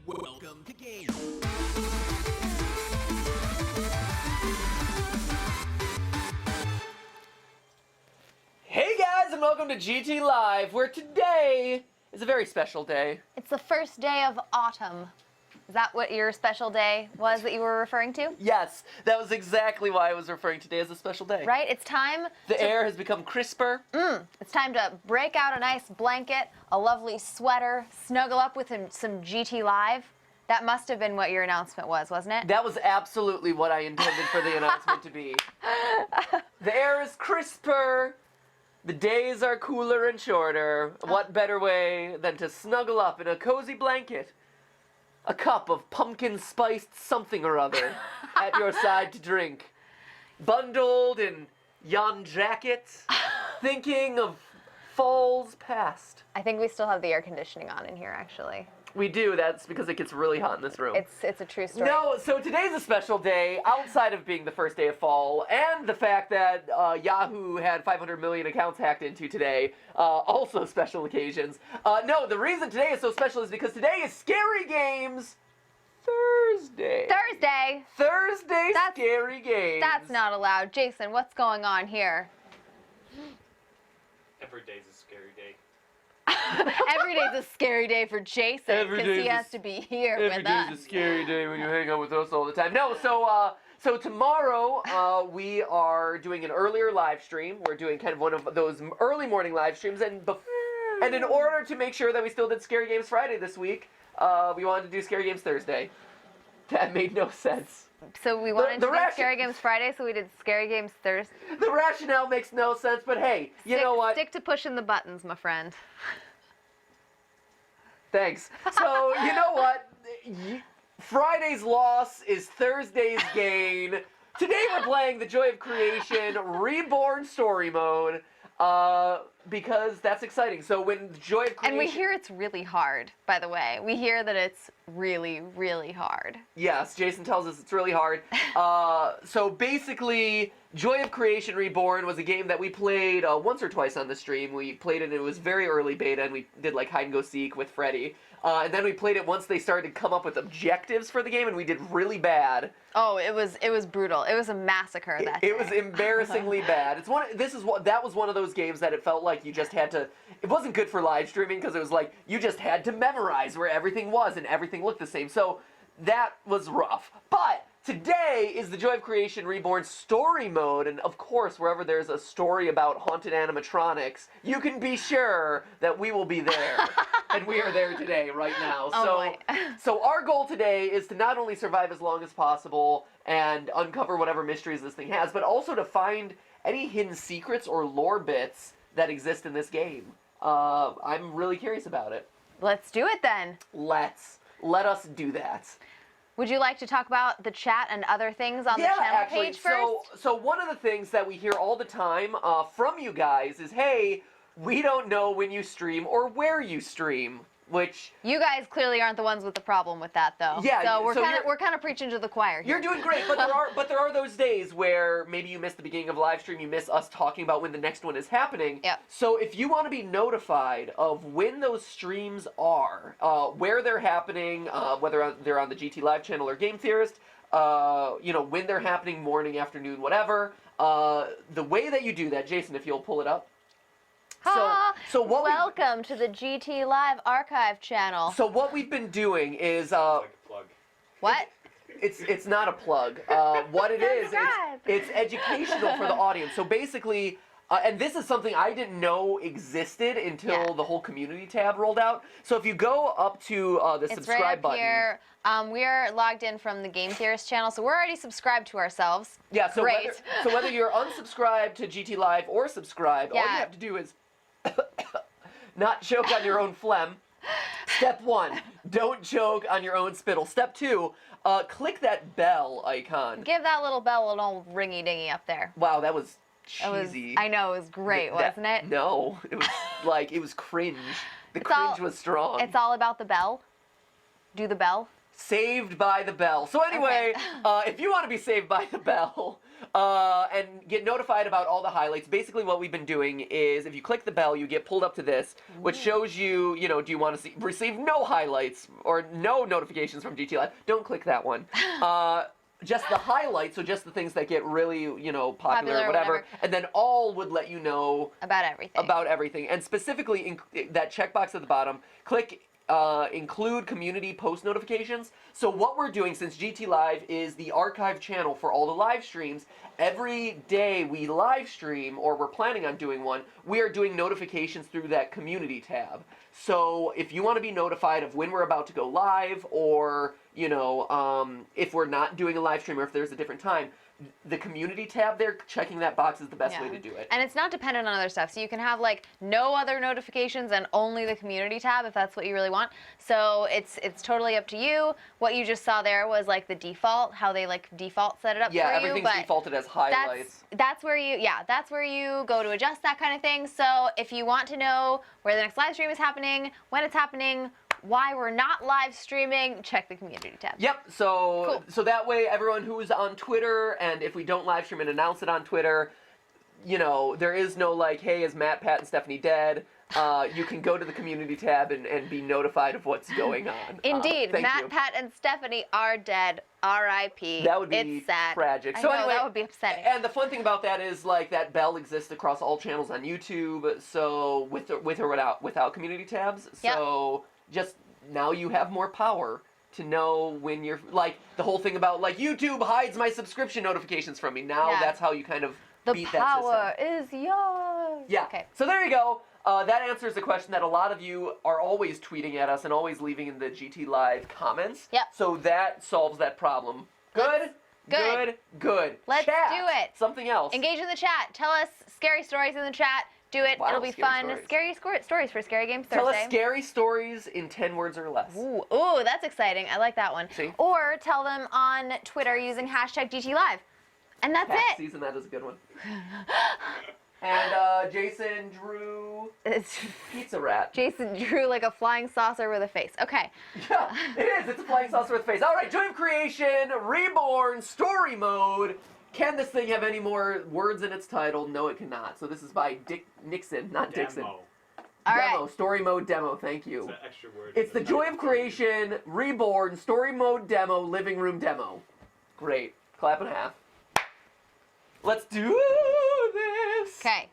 Welcome to Game. Hey guys, and welcome to GTLive, where today is a very special day. It's the first day of autumn. Is that what your special day was that you were referring to? Yes, that was exactly why I was referring to today as a special day. Right? It's time The air has become crisper. It's time to break out a nice blanket, a lovely sweater, snuggle up with some GTLive. That must have been what your announcement was, wasn't it? That was absolutely what I intended for the announcement to be. The air is crisper. The days are cooler and shorter. What better way than to snuggle up in a cozy blanket, a cup of pumpkin spiced something or other at your side to drink, bundled in yon jacket, thinking of falls past. I think we still have the air conditioning on in here, actually. We do. That's because it gets really hot in this room. It's a true story. No, so today's a special day, outside of being the first day of fall, and the fact that Yahoo had 500 million accounts hacked into today, also special occasions. No, the reason today is so special is because today is Scary Games Thursday. Thursday Scary Games. That's not allowed. Jason, what's going on here? Every day's a scary day. Every day's a scary day for Jason because he has to be here with us. Every day's a scary day when you hang out with us all the time. No, so tomorrow we are doing an earlier live stream. We're doing kind of one of those early morning live streams, and in order to make sure that we still did Scary Games Friday this week, we wanted to do Scary Games Thursday. That made no sense. So we wanted to do Scary Games Friday, so we did Scary Games Thursday. The rationale makes no sense, but hey, you know what? Stick to pushing the buttons, my friend. Thanks. So, you know what? Friday's loss is Thursday's gain. Today we're playing the Joy of Creation Reborn Story Mode, because that's exciting. So when the Joy of Creation... And we hear it's really hard, by the way. We hear that it's really, really hard. Yes, Jason tells us it's really hard. So basically, Joy of Creation Reborn was a game that we played once or twice on the stream. We played it, and it was very early beta, and we did like hide and go seek with Freddy. And then we played it once they started to come up with objectives for the game, and we did really bad. Oh, it was brutal. It was a massacre that day. It was embarrassingly bad. That was one of those games that it felt like you just had to. It wasn't good for live streaming because it was like you just had to memorize where everything was and everything looked the same. So that was rough. But today is the Joy of Creation Reborn Story Mode, and of course, wherever there's a story about haunted animatronics, you can be sure that we will be there. And we are there today, right now. So our goal today is to not only survive as long as possible and uncover whatever mysteries this thing has, but also to find any hidden secrets or lore bits that exist in this game. I'm really curious about it. Let's do it then. Let us do that. Would you like to talk about the chat and other things on the channel page first? So one of the things that we hear all the time from you guys is, hey, we don't know when you stream or where you stream, which... You guys clearly aren't the ones with the problem with that, though. Yeah. So we're kind of preaching to the choir here. You're doing great, but there are those days where maybe you miss the beginning of a live stream, you miss us talking about when the next one is happening. Yep. So if you want to be notified of when those streams are, where they're happening, whether they're on the GTLive channel or Game Theorist, when they're happening, morning, afternoon, whatever, the way that you do that, Jason, if you'll pull it up. Welcome to the GTLive archive channel. So what we've been doing is Like a plug. What? It's not a plug. What it is, it's educational for the audience. So basically, and this is something I didn't know existed until the whole community tab rolled out. So if you go up to the subscribe button. Here. We are logged in from the Game Theorist channel, so we're already subscribed to ourselves. Yeah, so Great. whether you're unsubscribed to GTLive or subscribed, all you have to do is not choke on your own phlegm. Step 1, don't choke on your own spittle. Step 2, click that bell icon. Give that little bell an old ringy-dingy up there. Wow, that was cheesy. I know, it was great, wasn't it? No, it was cringe. The cringe was strong. It's all about the bell. Do the bell. Saved by the Bell. So anyway, Okay. if you want to be saved by the bell and get notified about all the highlights, basically what we've been doing is if you click the bell, you get pulled up to this, which shows you, do you want to receive no highlights or no notifications from GTLive? Don't click that one. Just the highlights, so just the things that get really, popular or whatever. And then all would let you know About everything. about everything. And specifically, that checkbox at the bottom, click include community post notifications. So what we're doing, since GTLive is the archive channel for all the live streams, every day we live stream, or we're planning on doing one, we are doing notifications through that community tab. So if you want to be notified of when we're about to go live, or if we're not doing a live stream, or if there's a different time, the community tab there, checking that box is the best way to do it. And it's not dependent on other stuff. So you can have like no other notifications and only the community tab if that's what you really want. So it's totally up to you. What you just saw there was like the default, how they like default set it up for you. Yeah, everything's defaulted as highlights. That's where you go to adjust that kind of thing. So if you want to know where the next live stream is happening, when it's happening, why we're not live streaming, check the community tab. Yep, so that way everyone who's on Twitter, and if we don't live stream and announce it on Twitter, there is no like, hey, is Matt, Pat, and Stephanie dead? You can go to the community tab and be notified of what's going on. Indeed, Matt, you. Pat, and Stephanie are dead. R.I.P. That would be it's sad. tragic. I So know, anyway, that would be upsetting. And the fun thing about that is like that bell exists across all channels on YouTube. So with or without community tabs. So just now you have more power to know when you're like the whole thing about like YouTube hides my subscription notifications from me. Now that's how you kind of beat that system. The power is yours. Yeah. Okay. So there you go. That answers the question that a lot of you are always tweeting at us and always leaving in the GTLive comments. Yep. So that solves that problem. Good. Good. Let's Chat. do it. Something else. Engage in the chat. Tell us scary stories in the chat. Do it. Wow, It'll be scary fun. stories. Scary stories for Scary Games Thursday. Tell us scary stories in 10 words or less. Ooh, that's exciting. I like that one. See? Or tell them on Twitter using hashtag GTLive. And that's Tax it. season, that is a good one. And Jason drew Pizza Rat. Jason drew like a flying saucer with a face. Okay. Yeah, it is. It's a flying saucer with a face. All right, Joy of Creation, Reborn, Story Mode. Can this thing have any more words in its title? No, it cannot. So this is by Dick Nixon, not Dixon. Demo. All Demo, right. Story Mode Demo, thank you. It's an extra word. It's the Joy of Creation, Reborn, Story Mode Demo, Living Room Demo. Great. Clap in half. Let's do this. Okay.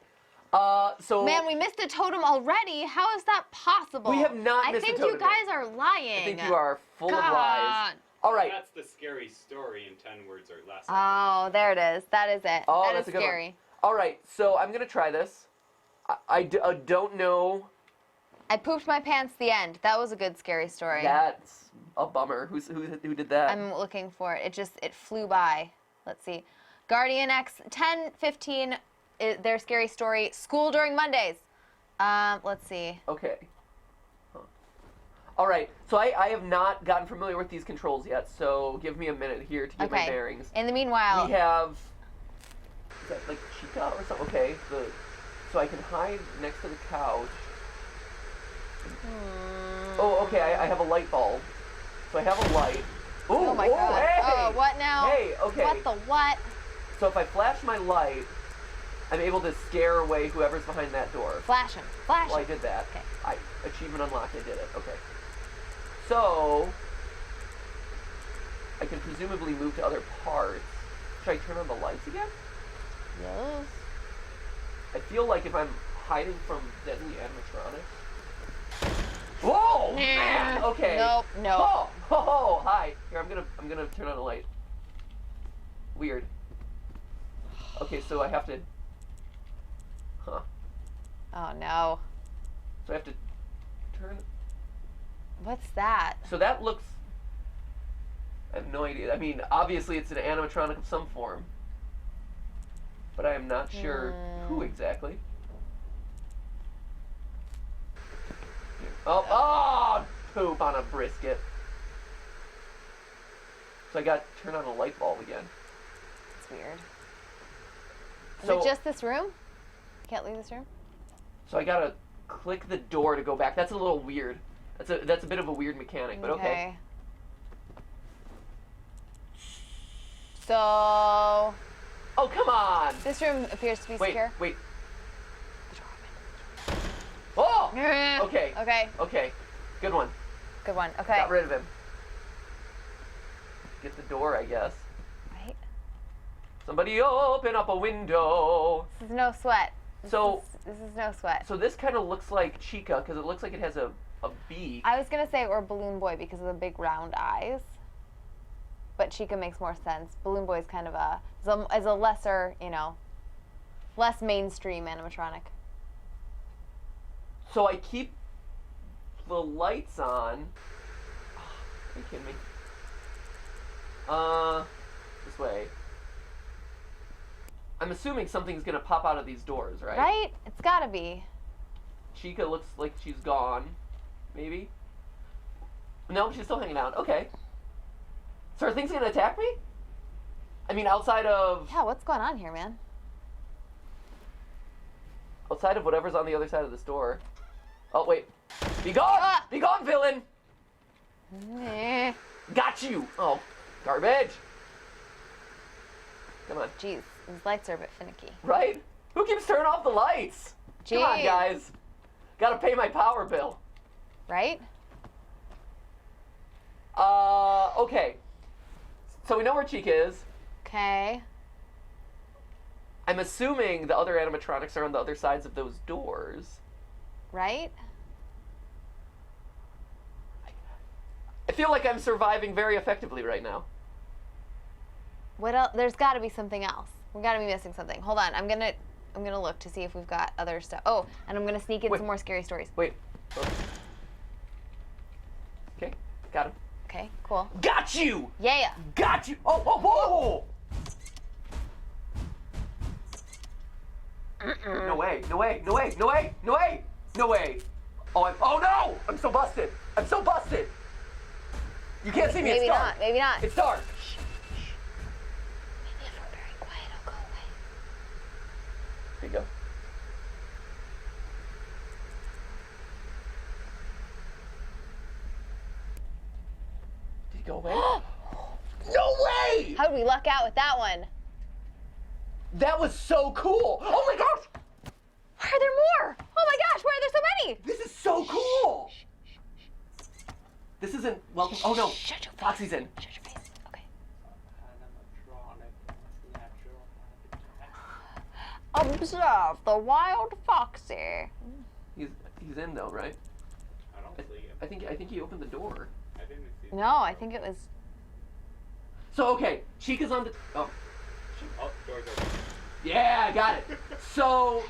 So Man, we missed a totem already. How is that possible? We have not missed a I think totem you guys are lying. I think you are full of lies. All right. That's the scary story in 10 words or less. Oh, there it is. That is it. Oh, that that's is a good scary. one. All right, so I'm gonna try this. I don't know. I pooped my pants. The end. That was a good scary story. That's a bummer. Who did that? I'm looking for it. It flew by. Let's see. Guardian X 1015. Their scary story. School during Mondays. Let's see. Okay. Huh. All right. So I have not gotten familiar with these controls yet. So give me a minute here to get my bearings. In the meanwhile, We have. Is that like Chica or something? Okay. So I can hide next to the couch. Oh, okay. I have a light bulb. So I have a light. Ooh, oh my god. Hey. Oh, what now? Hey, okay. What the what? So if I flash my light, I'm able to scare away whoever's behind that door. Flash him. Flash Well, I him. did that. Okay. Achievement unlocked, I did it. Okay. So, I can presumably move to other parts. Should I turn on the lights again? Yes. I feel like if I'm hiding from deadly animatronics. Whoa! Man! Okay. Nope. Nope. Oh, hi. Here, I'm gonna turn on a light. Weird. Okay, so I have to. Huh. Oh no. So I have to turn. What's that? So that looks. I have no idea. I mean, obviously it's an animatronic of some form. But I am not sure who exactly. Here. Oh, poop on a brisket. So I got to turn on a light bulb again. It's weird. Is So it just this room? Can't leave this room? So I gotta click the door to go back. That's a little weird. That's a bit of a weird mechanic, but okay. So Oh, come on. this room appears to be secure. Wait. Oh! Okay. Okay. Okay. Good one. Good one. Okay. Got rid of him. Get the door, I guess. Right. Somebody open up a window. This is no sweat. This is no sweat. So this kind of looks like Chica because it looks like it has a beak. I was gonna say or Balloon Boy because of the big round eyes, but Chica makes more sense. Balloon Boy is kind of is a lesser, less mainstream animatronic. So I keep the lights on. Are you kidding me? This way. I'm assuming something's gonna pop out of these doors, right? Right? It's gotta be. Chica looks like she's gone. Maybe? No, she's still hanging out. Okay. So are things gonna attack me? I mean, outside of Yeah, what's going on here, man? whatever's on the other side of this door. Oh, wait. Be gone! Ah! Be gone, villain! Eh. Got you! Oh, garbage. Come on. Jeez, these lights are a bit finicky. Right? Who keeps turning off the lights? Come on, Jeez. guys. Gotta pay my power bill. Right? Okay. So we know where Chica is. Okay. I'm assuming the other animatronics are on the other sides of those doors. Right? I feel like I'm surviving very effectively right now. What else? There's got to be something else. We got to be missing something. Hold on. I'm gonna look to see if we've got other stuff. Oh, and I'm gonna sneak in Wait. some more scary stories. Wait. Oh. Okay, got him. Okay. Cool. Got you! Yeah. Got you! Oh, whoa, whoa! No way, no way, no way, no way, no way, no way. Oh no! I'm so busted. I'm so busted. You can't see me, Maybe it's dark. not. Maybe not. It's dark. Maybe if we're very quiet, I'll go away. There you go. Did he go away? No way! How did we luck out with that one? That was so cool! Oh my gosh! Why are there more? Oh my gosh, why are there so many? This is so cool! This isn't welcome. Oh no! Shut your face. Foxy's in. Shut your face. Okay. Observe the wild foxy. He's in though, right? I don't see it. I think he opened the door. I didn't see No, I think it was. So okay, Chica's on the. Oh, Oh, door's open. yeah, I got it. So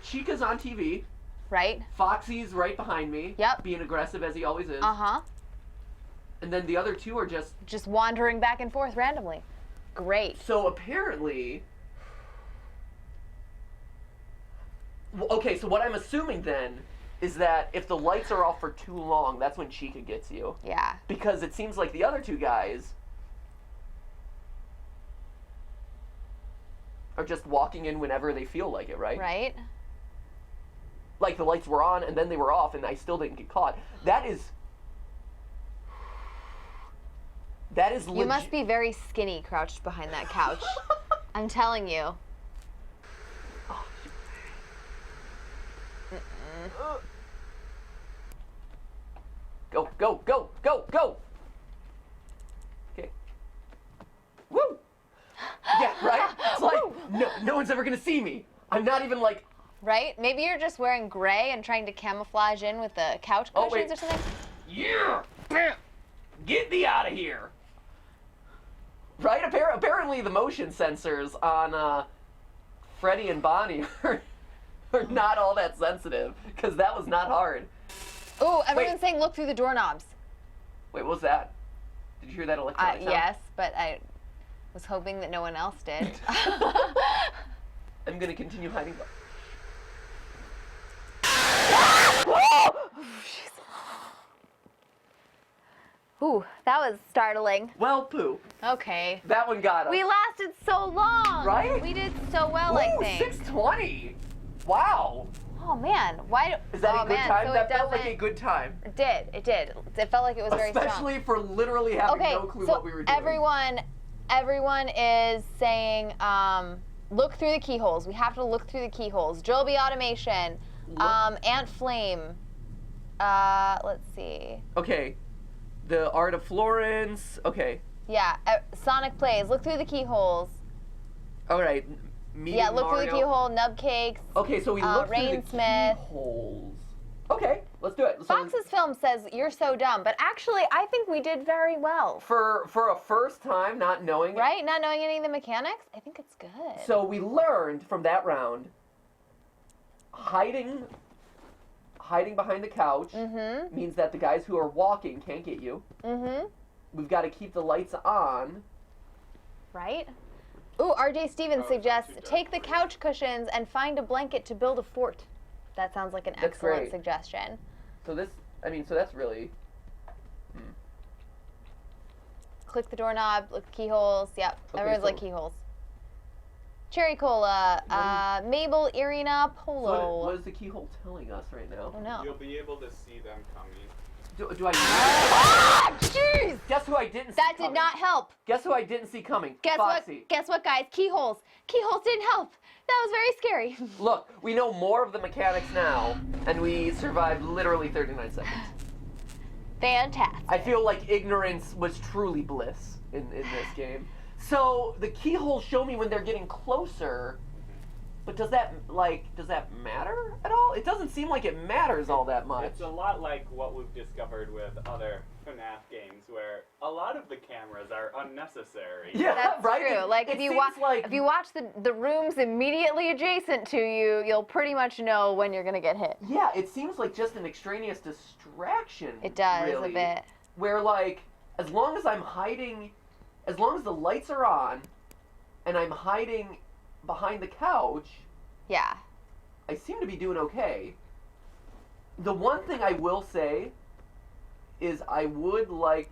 Chica's on TV. Right? Foxy's right behind me. Yep. Being aggressive as he always is. Uh-huh. And then the other two are just. Just wandering back and forth randomly. Great. So apparently. Okay, so what I'm assuming then is that if the lights are off for too long, that's when Chica gets you. Yeah. Because it seems like the other two guys are just walking in whenever they feel like it, right? Right? Like the lights were on and then they were off and I still didn't get caught. That is You must be very skinny crouched behind that couch. I'm telling you. Go, go, go, go, go! Okay. Woo! Yeah, right? It's like, no one's ever gonna see me. I'm not even like, Right? Maybe you're just wearing gray and trying to camouflage in with the couch Oh, cushions wait. or something. yeah! Get me out of here! Right? Apparently the motion sensors on Freddy and Bonnie are not all that sensitive, because that was not hard. Ooh, everyone's saying look through the doorknobs. Wait, what was that? Did you hear that electronic sound? Yes, but I was hoping that no one else did. I'm gonna continue hiding. Ooh, that was startling. Well, poo. Okay. That one got us. We lasted so long. Right? We did so well, I Ooh, think. 620. Wow. Oh man, why? Is that oh, a good man. time? So That it felt like a doesn't- good time. It did. It did. It felt like it was very strong. Especially for literally having Okay, no clue so what we were doing. everyone is saying, look through the keyholes. We have to look through the keyholes. Joby Automation, Ant Flame. Let's see. Okay. The Art of Florence. Okay. Yeah, Sonic Plays. Look through the keyholes. All right. Meeting Yeah, look Mario. through the keyhole. Nub Cakes. Okay, so we look through Rain the Smith. keyholes. Okay, let's do it. So Fox's Film says you're so dumb, but actually, I think we did very well. for a first time, not knowing it. Right? Not knowing any of the mechanics, I think it's good. So we learned from that round. Hiding behind the couch means that the guys who are walking can't get you. We've got to keep the lights on. Right? Ooh, RJ Stevens Oh, suggests too dark take the for you. couch cushions and find a blanket to build a fort. That sounds like an That's excellent great. suggestion. So so that's really. Click the doorknob, look at keyholes. Yep, Okay, everyone's like so- keyholes. Cherry Cola, Mabel, Irina, So Polo. what is the keyhole telling us right now? Oh no. You'll be able to see them coming. Do I? Ah, jeez! Guess who I didn't see That coming? did not help. Guess who I didn't see coming? Guess Foxy. what? Guess what, guys? Keyholes. Keyholes didn't help. That was very scary. Look, we know more of the mechanics now, and we survived literally 39 seconds. Fantastic. I feel like ignorance was truly bliss in this game. So the keyholes show me when they're getting closer, but does that matter at all? It doesn't seem like it matters all that much. It's a lot like what we've discovered with other FNAF games, where a lot of the cameras are unnecessary. Yeah, That's right. true. Like it if you seems watch like if you watch the rooms immediately adjacent to you, you'll pretty much know when you're gonna get hit. yeah, it seems like just an extraneous distraction. It does really, a bit. Where like as long as I'm hiding, as long as the lights are on, and I'm hiding behind the couch, Yeah. I seem to be doing okay. The one thing I will say is I would like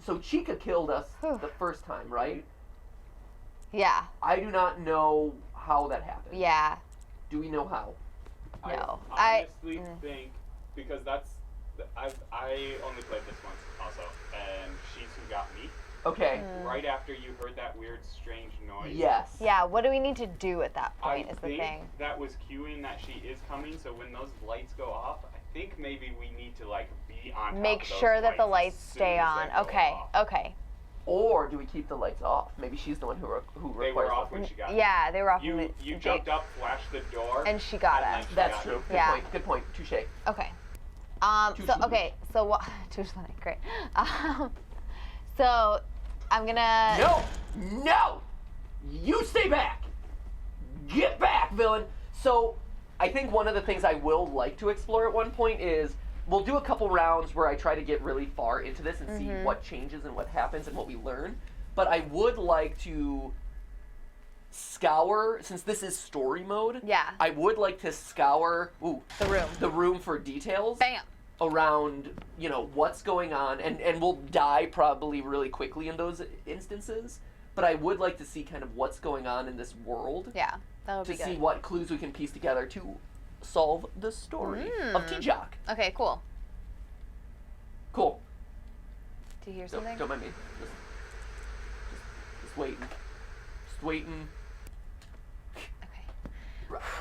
so Chica killed us Whew. the first time, right? Yeah. I do not know how that happened. Yeah. Do we know how? No. I honestly think, because I only played this once also, and she's who got me. Okay. Right after you heard that weird, strange noise. Yes. Yeah. What do we need to do at that I point? Is the think thing. that was cueing that she is coming, so when those lights go off, I think maybe we need to be on top Make of those sure that the as lights soon stay as on. they go Okay. off. Okay. Or do we keep the lights off? Maybe she's the one who They requires were off them. when she got Yeah, they were off. You jumped up, flashed the door, and she got and us. then she That's got true. you. Good Yeah. point. Good point. Touche. Okay. Too So funny. okay. So what? Too funny. Great. So I'm gonna. No! You stay back! Get back, villain! So, I think one of the things I will like to explore at one point is we'll do a couple rounds where I try to get really far into this and see what changes and what happens and what we learn. But I would like to scour, since this is story mode, Yeah. I would like to scour The room. for details Bam. around, what's going on, and we'll die probably really quickly in those instances, but I would like to see kind of what's going on in this world Yeah. That would to be good. see what clues we can piece together to solve the story of T-Jock. Okay. Cool. Cool. Do you hear Don't, something? don't mind me. Just waiting. Just waiting.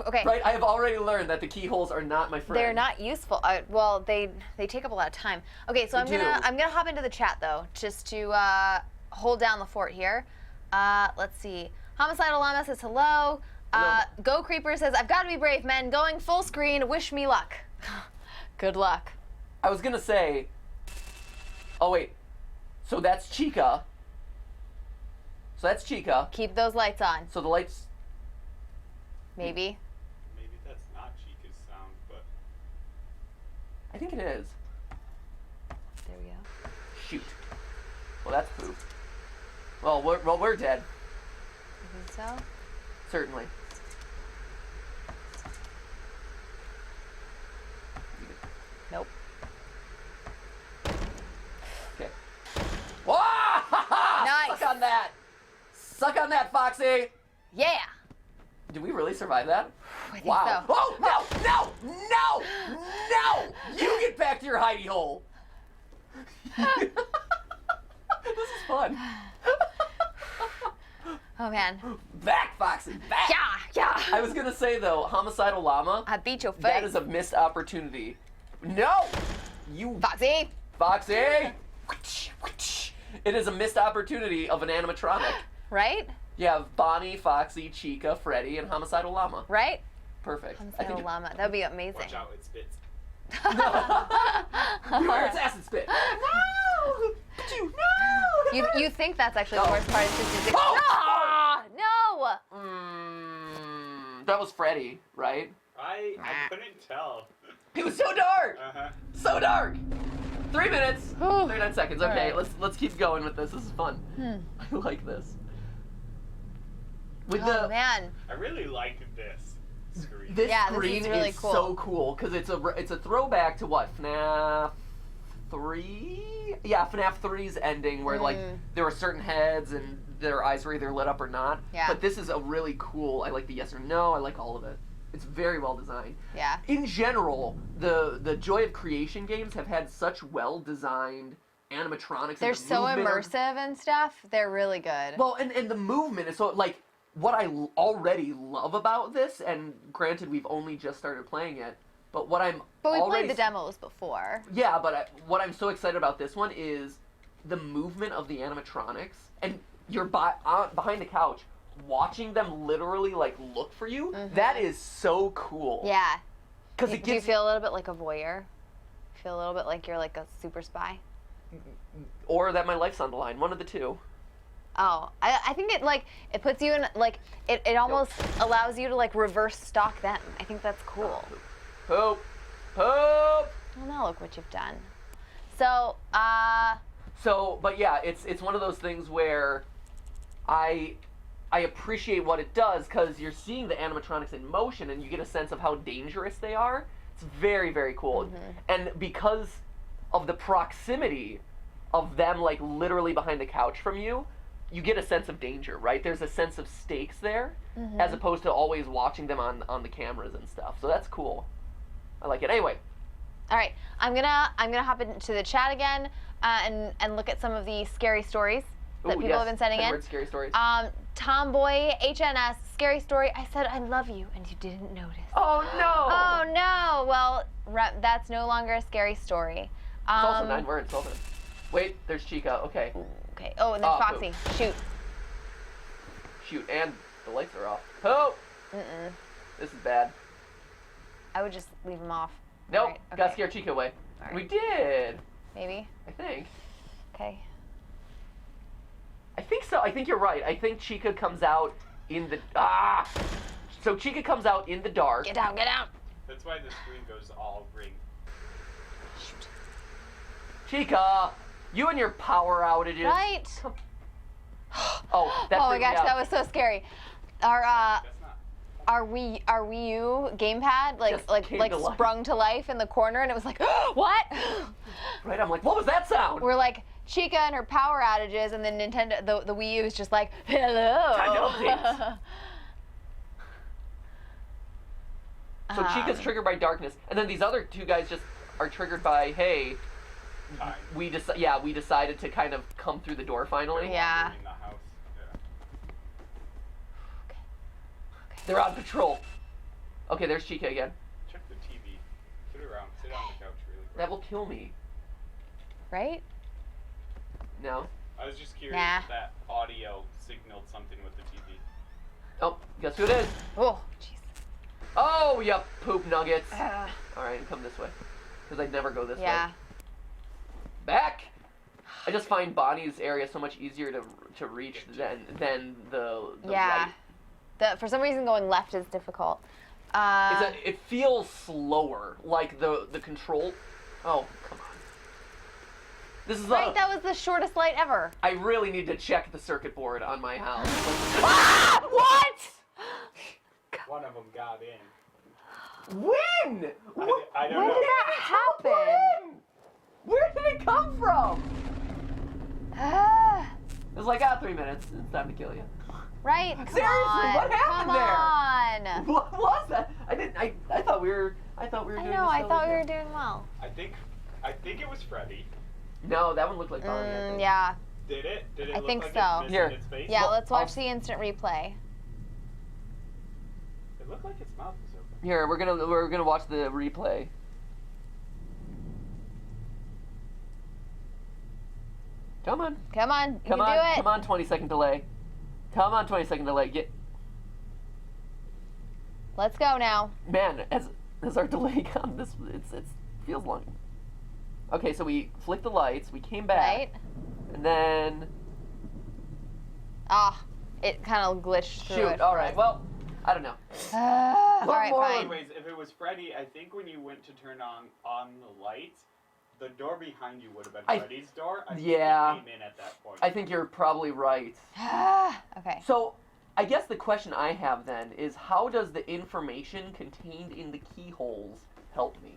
Okay. Right, I have already learned that the keyholes are not my friend. They're not useful. Well, they take up a lot of time. Okay, so They I'm do. gonna hop into the chat though, just to hold down the fort here. Let's see. Homicidal Llama says hello. Hello. Go Creeper says I've got to be brave, men. Going full screen. Wish me luck. Good luck. I was gonna say. Oh wait. So that's Chica. Keep those lights on. So the lights. Maybe. Maybe that's not Chica's sound, but I think it is. There we go. Shoot. Well, that's poop. Well, we're dead. You think so? Certainly. Nope. Okay. Wah! Nice. Suck on that. Suck on that, Foxy. Yeah. Did we really survive that? I think Wow. so. Oh, no! You get back to your hidey hole. This is fun. Oh man. Back, Foxy, back. Yeah. I was gonna say though, homicidal llama. I beat your face. That is a missed opportunity. No, you Foxy. Foxy. It is a missed opportunity of an animatronic. Right? You have Bonnie, Foxy, Chica, Freddy, and homicidal llama. Right? Perfect. Homicidal llama. That would be amazing. Watch out, it spits. Beware, it's acid spit. No! No! You think that's actually the worst part? It's just Oh! Ah, no! That was Freddy, right? I couldn't tell. It was so dark. So dark. 3 minutes. Whew. 39 seconds. All Okay, right. let's keep going with this. This is fun. I like this. With Oh man. I really like this screen. This Yeah, this screen is really is cool. so cool because it's a throwback to what, FNAF 3? Yeah, FNAF 3's ending where like there were certain heads and their eyes were either lit up or not. Yeah. But this is a really cool. I like the yes or no. I like all of it. It's very well designed. Yeah. In general, the Joy of Creation games have had such well designed animatronics. They're and the so movement are- immersive and stuff. They're really good. Well, and the movement is so like what I already love about this, and granted we've only just started playing it, but what I'm But we already played the demos before. Yeah, but what I'm so excited about this one is the movement of the animatronics, and you're behind the couch watching them literally like look for you. That is so cool. Yeah. Because Do it you gives feel a little bit like a voyeur? Feel a little bit like you're like a super spy? or that my life's on the line. One of the two. Oh, I think it like it puts you in like it almost allows you to like reverse stalk them. I think that's cool. Poop. Poop. Well, now look what you've done. So, So, but yeah, it's one of those things where I appreciate what it does because you're seeing the animatronics in motion and you get a sense of how dangerous they are. It's very, very cool. And because of the proximity of them like literally behind the couch from you, you get a sense of danger, right? There's a sense of stakes there as opposed to always watching them on the cameras and stuff. So that's cool. I like it. Anyway, all right, I'm gonna hop into the chat again and look at some of the scary stories that people have been sending in. Scary stories. Tomboy HNS scary story. I said I love you and you didn't notice. Oh no! Oh no! Well, that's no longer a scary story. It's also 9 words. 12 minutes. Wait, there's Chica. Okay. Okay. Oh, and there's Foxy. Poop. Shoot. Shoot, and the lights are off. Oh! This is bad. I would just leave them off. Nope. Right, okay. Gotta scare Chica away. All We right. did. Maybe. I think. Okay. I think so. I think you're right. I think Chica comes out in the So Chica comes out in the dark. Get down. Get down. That's why the screen goes all ring. Shoot. Chica, you and your power outages. Right. Oh, that Oh my freaked me gosh, out. that was so scary. Our That's not. our Wii U gamepad Just came to life. sprung to life in the corner, and it was like, what? Right. I'm like, what was that sound? We're like Chica and her power outages, and then Nintendo, the Wii U is just like, hello. Time to update. So Chica's triggered by darkness, and then these other two guys just are triggered by, hey, Time. we decided to kind of come through the door finally. Yeah. Wandering the house. Yeah. They're on patrol. Okay, there's Chica again. Check the TV. Sit around. Sit on the couch really quick. That will kill me. Right? No. I was just curious Nah. if that audio signaled something with the TV. Oh, guess who it is? Oh, jeez. Oh, you poop nuggets. All right, come this way, because I'd never go this way. Yeah. Back. I just find Bonnie's area so much easier to reach than the Yeah. right. For some reason, going left is difficult. It feels slower, like the control. Oh, come on. This is Right, that was the shortest light ever. I really need to check the circuit board on my house. Ah! What? One of them got in. When? I don't When know. did that happen? When? Where did it come from? It was like, 3 minutes. It's time to kill you. Right? Come Seriously, on. what happened Come there? on. What was that? I thought we were I doing know, I this thought we really were doing well. I think it was Freddy. good. No, that one looked like Bonnie. I think. Yeah. Did it? Did it I look think like so. it's missing Here. its face? Yeah, Well, let's watch I'll- the instant replay. It looked like its mouth was open. Here, we're gonna watch the replay. Come on. Come on, you Come can on. do it. Come on, 20-second delay. Come on, 20-second delay. Get Let's go now. Man, as our delay gone, this it feels long. Okay, so we flicked the lights, we came back, Right? and then Ah, it kind of glitched through shoot. it. All right, well, I don't know. All right, more fine. Anyways, if it was Freddy, I think when you went to turn on the lights, the door behind you would have been Freddy's door. I think Yeah. he came in at that point. I think you're probably right. Okay. So, I guess the question I have then is, how does the information contained in the keyholes help me?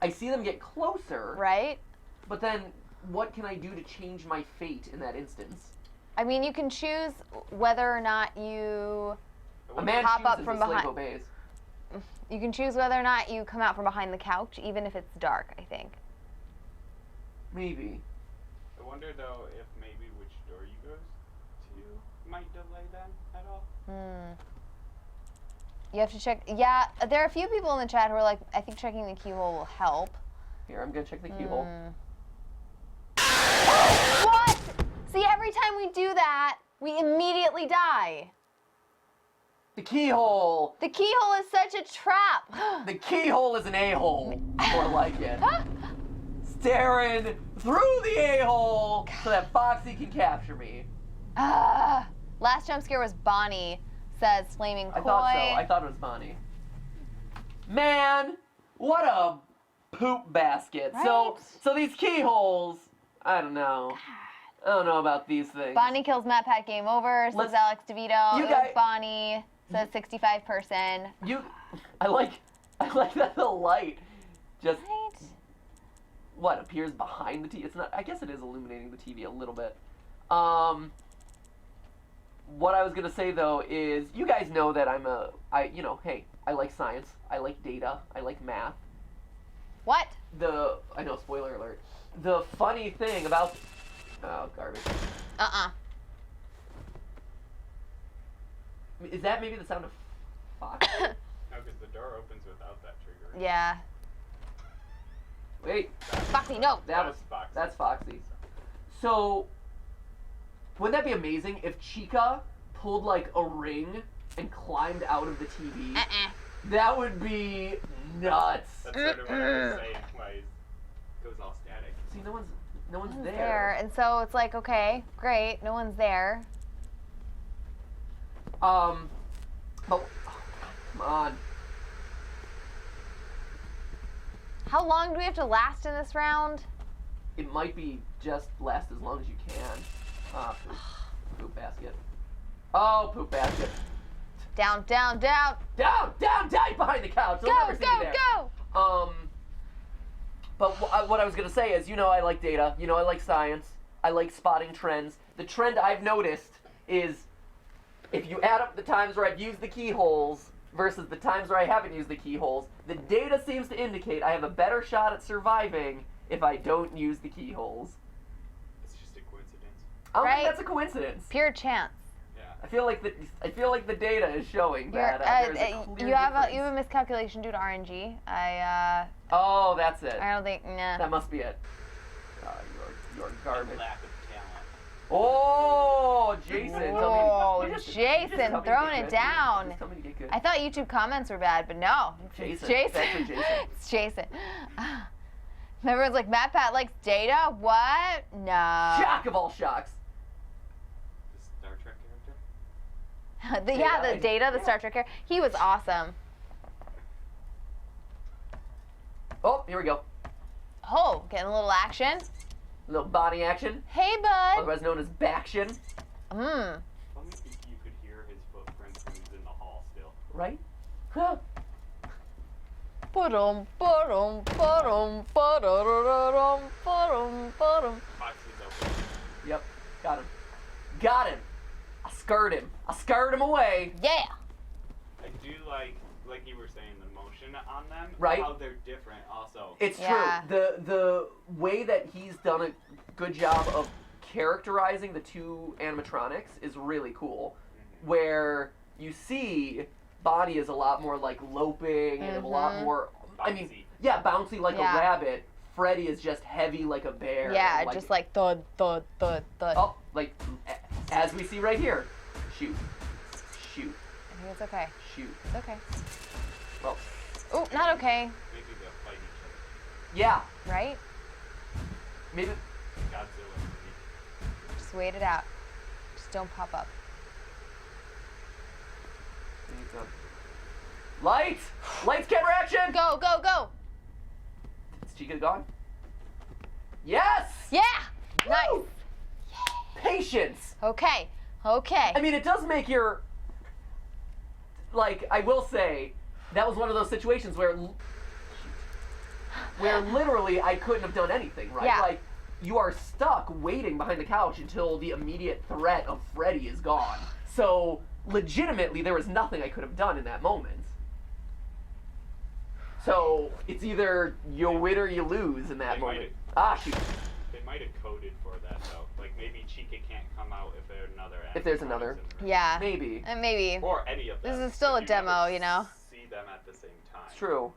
I see them get closer, Right? but then what can I do to change my fate in that instance? I mean, you can choose whether or not you A man Pop up chooses, from a slave behind. obeys. can choose whether or not you come out from behind the couch, even if it's dark. I think. Maybe. I wonder though if maybe which door you go to might delay them at all. You have to check. Yeah, there are a few people in the chat who are like, I think checking the keyhole will help. Here, I'm gonna check the keyhole. What? See, every time we do that, we immediately die. The keyhole! The keyhole is such a trap. The keyhole is an a-hole. More like it. Staring through the a-hole so that Foxy can capture me. Last jump scare was Bonnie, says Flaming Koi. I thought so. I thought it was Bonnie. Man, what a poop basket. Right? So these keyholes, I don't know. I don't know about these things. Bonnie kills MatPat game over, says Let's- Alex DeVito. you It was guys- Bonnie, says 65%. I like that the light just Right? what appears behind the TV. It's not. I guess it is illuminating the TV a little bit. What I was gonna say though is, you guys know that hey, I like science, I like data, I like math. What? I know, spoiler alert. The funny thing about, garbage. Is that maybe the sound of Fox? No, because the door opens without that trigger. Yeah. Wait, Foxy, no. That's Foxy. That's Foxy. So, wouldn't that be amazing if Chica pulled like a ring and climbed out of the TV? That would be nuts. That's sort of what I was saying. Why it goes all static. See, no one's There. there. And so it's like, okay, great, no one's there. But come on. How long do we have to last in this round? It might be just last as long as you can. Poop basket. Oh, poop basket. Down, down, down. Down, behind the couch. They'll Go, never see me go, there. go. But what I was gonna say is, I like data. I like science. I like spotting trends. The trend I've noticed is, if you add up the times where I've used the keyholes versus the times where I haven't used the keyholes, the data seems to indicate I have a better shot at surviving if I don't use the keyholes. It's just a coincidence. I don't Right. think that's a coincidence. Pure chance. Yeah. I feel like the data is showing You're, that there's a clear you have difference. a miscalculation due to RNG. Oh, that's it. I don't think. Nah. That must be it. You're garbage. Lack of talent. Oh, Jason. Whoa, you just Jason tell me to throwing get it good. down. Just tell me to get good. I thought YouTube comments were bad, but no. Jason. It's Jason. It's actually Jason. It's Jason. Everyone's like, MatPat likes data? What? No. Shock of all shocks. The Star Trek character. The Data, the Star Trek character. He was awesome. Oh, here we go. Oh, getting a little action. A little body action, Hey, bud. otherwise known as baction, Let me think you could hear his footprints when he's in the hall still. right? Huh. Ba-dum, ba-dum, ba-dum, ba-da-da-da-dum, ba-dum, ba-dum. Foxy's open. Yep, got him. Got him. I scared him. I scared him away. Yeah. I do like you were saying, the motion on them. Right. How they're different also. It's Yeah. true. The way that he's done a good job of characterizing the two animatronics is really cool, where you see Bonnie is a lot more like loping and a lot more, I mean, Bouncy. yeah, bouncy like Yeah. a rabbit. Freddy is just heavy like a bear. Yeah, and, just like thud, thud, thud, thud. Oh, like, as we see right here. Shoot. Shoot. I think it's okay. Shoot. It's okay. Well, Oh, not okay. Maybe they'll fight each yeah. Right? Maybe. other. Godzilla. Just wait it out. Just don't pop up. Light! Lights, camera, action! Go, go, go! Is Chica gone? Yes! Yeah! Nice. Woo! Patience! Okay. Okay. I mean, it does make your... Like, I will say, that was one of those situations where literally I couldn't have done anything, right? Yeah. Like, you are stuck waiting behind the couch until the immediate threat of Freddy is gone. So, legitimately, there was nothing I could have done in that moment. So, it's either you win or you lose in that They moment. might Ah, shoot. They might have coded for that though. Like maybe Chica can't come out if there's another. If there's animatronics another. in the room. Yeah. Maybe. And maybe. Or any of them. This is still but a demo, never you know? See them at the same time. It's true.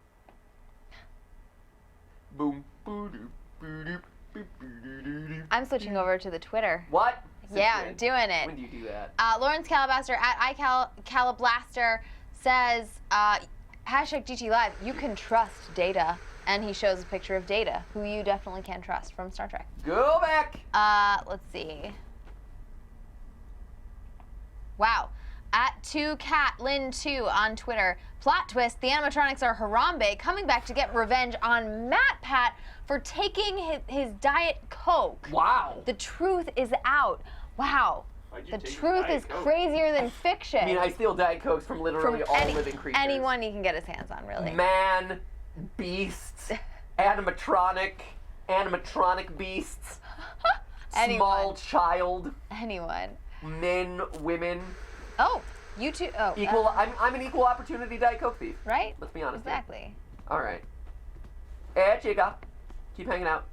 Boom. Boo-doop, boo-doop, boo-doo-doo-doo-doo. I'm switching over to the Twitter. What? Yeah, Since I'm when? doing it. When do you do that? Lawrence Calabaster at iCalablaster says, hashtag GTLive, you can trust Data. And he shows a picture of Data, who you definitely can trust from Star Trek. Go back! Let's see. Wow. At 2catlin2 on Twitter. Plot twist, the animatronics are Harambe coming back to get revenge on MatPat for taking his Diet Coke. Wow. The truth is out. Wow. Why'd you The take truth Diet is Coke? crazier than fiction. I mean, I steal Diet Cokes from literally From all living creatures. anyone he can get his hands on, really. Man, beasts, animatronic beasts, Anyone. small child, Anyone. men, women. Oh, you too. Oh, Equal. I'm an equal opportunity Diet Coke thief. right? Let's be honest. here. Exactly. All right. Hey, Chica. Keep hanging out.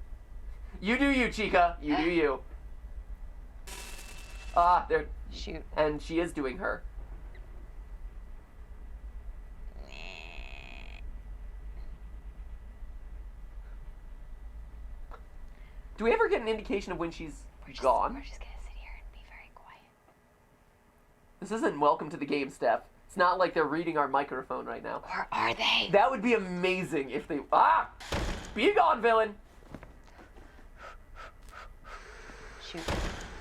You do you, Chica. You do you. Ah, there. Shoot. And she is doing her. Do we ever get an indication of when she's gone? We're just gonna sit here and be very quiet. This isn't welcome to the game, Steph. It's not like they're reading our microphone right now. Or are they? That would be amazing if they... Ah! Be gone, villain! Shoot.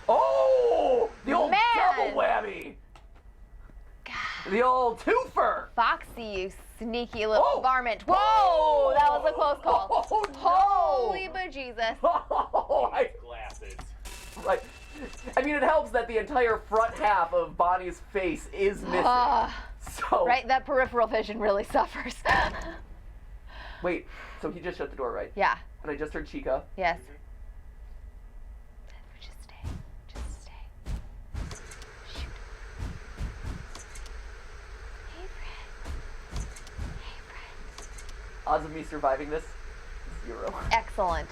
Oh! The old Man! double whammy! God. The old twofer! Foxy, you sneaky little Oh! varmint. Whoa! That was a close call. Oh, no! Holy bejesus. Oh, Glasses. right. I mean, it helps that the entire front half of Bonnie's face is missing. So... Right? That peripheral vision really suffers. Wait, so he just shut the door, right? Yeah. And I just heard Chica. Yes. Just stay. Just stay. Shoot. Hey, Fred. Hey, Fred. Odds of me surviving this? 0. Excellent.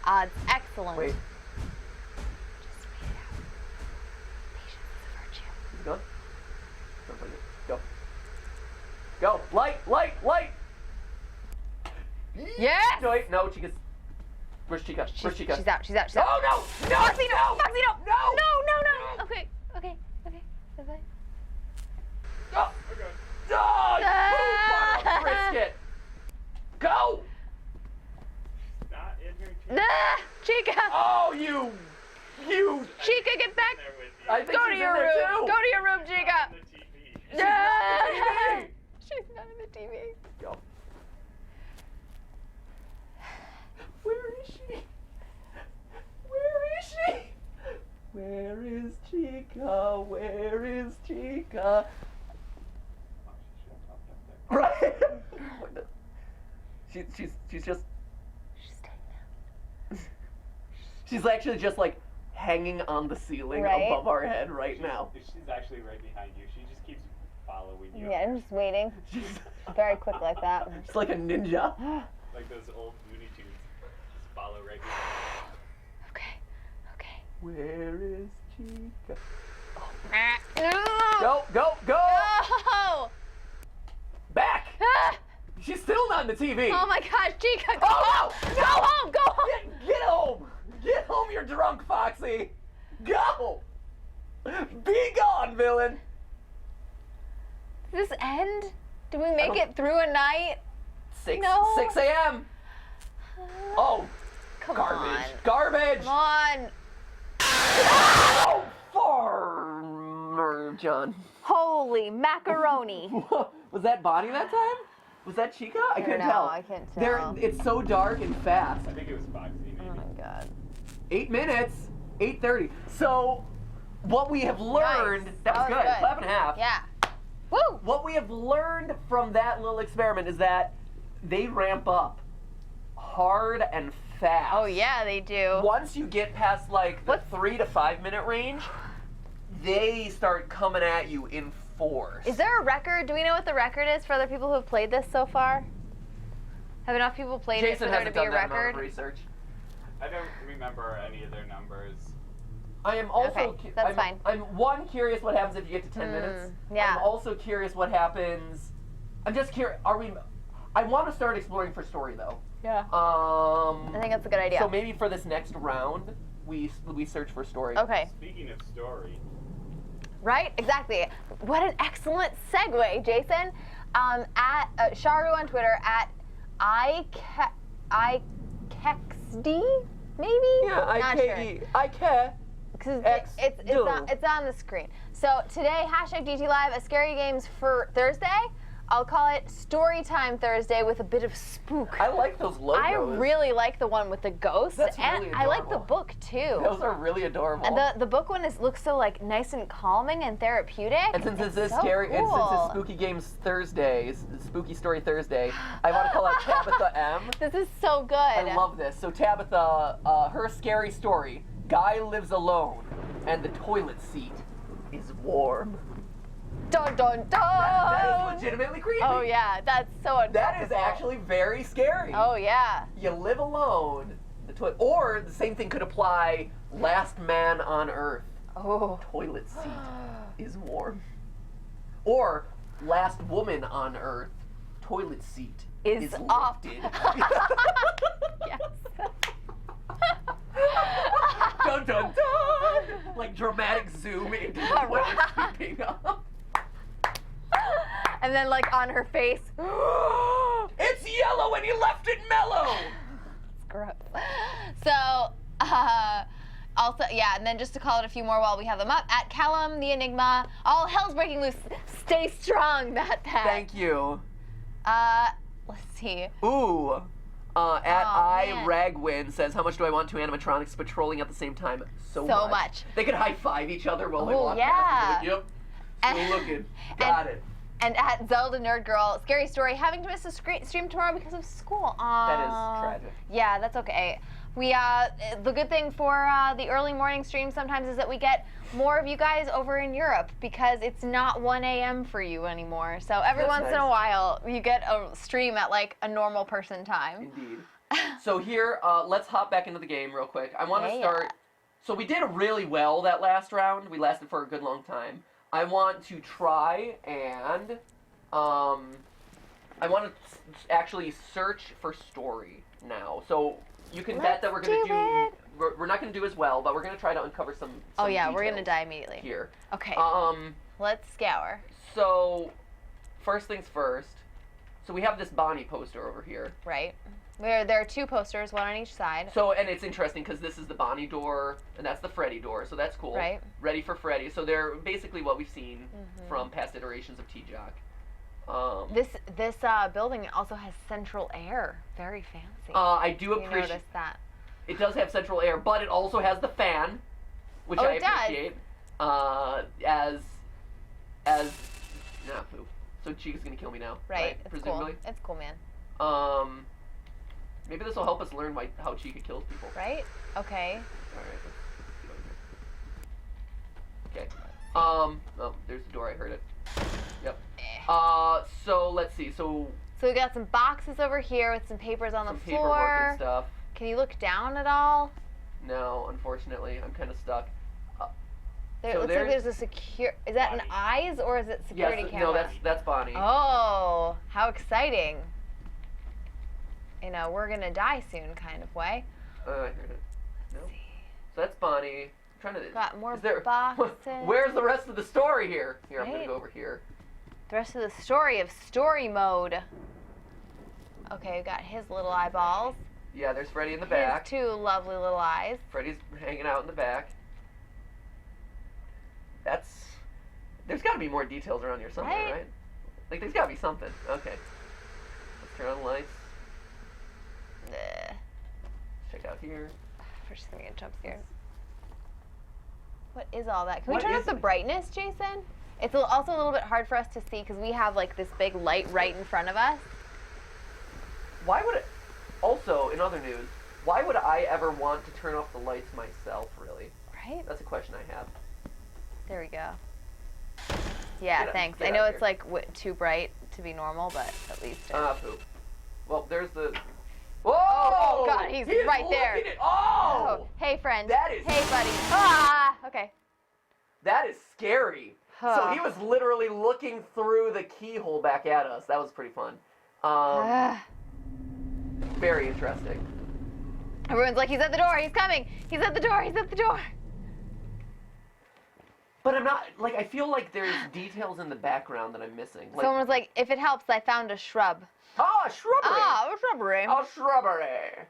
Odds excellent. Wait, Just wait it out. Patience is a virtue. is he gone? Don't play it. Go. Go! Light! Light! Light! Yes! No, wait, no, Chica's... Where's Chica? Where's Chica? She's out. She's out. She's out. Oh, no! No! Foxy, no! No! Foxy, no! No! No! Okay. Okay. Okay. Okay. Oh! Okay. Oh, Ah! you brisket! Go! Not in here. Ah, Chica! Oh, you... Chica, get back! There with you. I think Go she's to your in there room! too. Go to your room, Chica! On the TV. Ah! TV. She's not in the TV. Go. Where is she? Where is she? Where is Chica? Where is Chica? Right. she's just. She's dead now. She's actually just like hanging on the ceiling Right? above our head right now. If she's actually right behind you, she just keeps following you. Yeah, I'm just waiting. She's Very quick like that. She's like a ninja. Like those old Looney Tunes. Just follow right behind Okay. Okay. Where is Chica? No. Go! No. Back! Ah. She's still not in the TV. Oh my gosh, Chica, go Oh, home! no. Go home! Go home! Get home! Get home, you're drunk, Foxy! Go! Be gone, villain! Does this end? Did we make it through a night? 6 No. a.m. Oh, Come garbage. on. Garbage! Come on. Oh, farmer John. Holy macaroni. Was that Bonnie that time? Was that Chica? I couldn't know, tell. I can't tell. It's so dark and fast. I think it was Foxy, maybe. Oh my god. 8 minutes. 8:30. So, what we have learned. Nice. That was good. Clap and a half. Yeah. Woo! What we have learned from that little experiment is that they ramp up hard and fast. Oh yeah, they do. Once you get past like the What? 3 to 5 minute range, they start coming at you in force. Is there a record? Do we know what the record is for other people who have played this so far? Have enough people played it for Jason there to hasn't be a done that amount record? of research. I don't remember any of their numbers. I am also Okay, that's fine. I'm one curious what happens if you get to 10 minutes. yeah. I'm also curious what happens. I'm just curious. I want to start exploring for story though. Yeah. I think that's a good idea. So maybe for this next round, we search for story. Okay. Speaking of story, Right? Exactly. What an excellent segue, Jason. At Sharu on Twitter at ikexd, maybe? Yeah, Not sure. I care. 'Cause X it's on the screen. So today, hashtag GTLive, a scary games for Thursday. I'll call it Storytime Thursday with a bit of spook. I like those logos. I really like the one with the ghost, That's and really I like the adorable. book too. Those are really adorable. And the book one looks so like nice and calming and therapeutic. And since it's this so scary, and since cool. it's Spooky Games Thursday, Spooky Story Thursday, I want to call out Tabitha M. This is so good. I love this. So Tabitha, her scary story: guy lives alone, and the toilet seat is warm. Dun dun dun. That is legitimately creepy. Oh yeah, that's so uncomfortable. That is actually very scary. Oh yeah. You live alone, the toilet, or the same thing could apply. Last man on Earth, Oh. toilet seat is warm. Or last woman on Earth, toilet seat Is off. lifted. Yes. Dun dun dun! Like dramatic zoom into the toilet sweeping up. And then like on her face. It's yellow and you left it mellow. It's gross. So, also, yeah, and then just to call it a few more while we have them up, at Callum, the Enigma, all hell's breaking loose. Stay strong, MatPat. Thank you. Let's see. Ooh. At man. Ragwin says, how much do I want two animatronics patrolling at the same time? So much. They could high five each other while they Oh, walk yeah. past. Yep. And- Still looking. Got it. And at Zelda Nerd Girl, scary story, having to miss a stream tomorrow because of school. That is Aw. tragic. Yeah, that's okay. We the good thing for the early morning stream sometimes is that we get more of you guys over in Europe because it's not 1 a.m. for you anymore. So every That's once in a nice. while you get a stream at like a normal person time. Indeed. So here, let's hop back into the game real quick. I want to Yeah. start. So we did really well that last round. We lasted for a good long time. I want to try and I want to actually search for story now. So you can bet that we're Let's gonna do do. it. We're not gonna do as well, but we're gonna try to uncover some. Oh yeah, we're details gonna die immediately. here. Okay, Um. let's scour. So, first things first. So we have this Bonnie poster over here. Right. There are two posters, one on each side. So, and it's interesting because this is the Bonnie door, and that's the Freddy door, so that's cool. Right. Ready for Freddy. So they're basically what we've seen from past iterations of T-Jock. This building also has central air. Very fancy. I do you appreciate noticed that. it does have central air, but it also has the fan, which Oh, I it does. appreciate. Nah, poop. So Chica's gonna kill me now, Right. It's presumably. cool. It's cool, man. Maybe this will help us learn how Chica kills people. Right? Okay. All right. Let's get over here. Okay. Oh, there's the door. I heard it. Yep. So let's see. So So we got some boxes over here with some papers on some the paperwork and floor. stuff. Can you look down at all? No, unfortunately, I'm kind of stuck. There, So it looks like there's a secure. Is that an Bonnie. eyes or is it security Yes, camera? no, that's Bonnie. Oh, how exciting! In a we're gonna die soon kind of way. I heard it. No. So that's Bonnie. I'm trying to. Got more is there, boxes. Where's the rest of the story here? Here, I'm gonna Right. go over here. The rest of the story of story mode. Okay, we got his little eyeballs. Yeah, there's Freddy in the back. His two lovely little eyes. Freddy's hanging out in the back. There's got to be more details around here somewhere, Right? right? Like, there's got to be something. Okay. Let's turn on the lights. Ugh. Check out here. We're just gonna get jump scared. What is all that? Can we What turn is up the it? brightness, Jason? It's also a little bit hard for us to see because we have like this big light right in front of us. Why would it... Also, in other news, why would I ever want to turn off the lights myself, really? Right? That's a question I have. There we go. Yeah, Get thanks. out I know of it's here. like too bright to be normal, but at least. Poop. Well, there's the... Whoa! Oh, God, he's right looking there. At, oh! Oh, hey friend. That is- Hey buddy. Ah! Okay. That is scary. So he was literally looking through the keyhole back at us. That was pretty fun. Very interesting. Everyone's like, he's at the door. He's coming. He's at the door. He's at the door. But I'm not, like, I feel like there's details in the background that I'm missing. Like, Someone was like, if it helps, I found a shrub. oh, a shrubbery! Ah, a shrubbery. A shrubbery!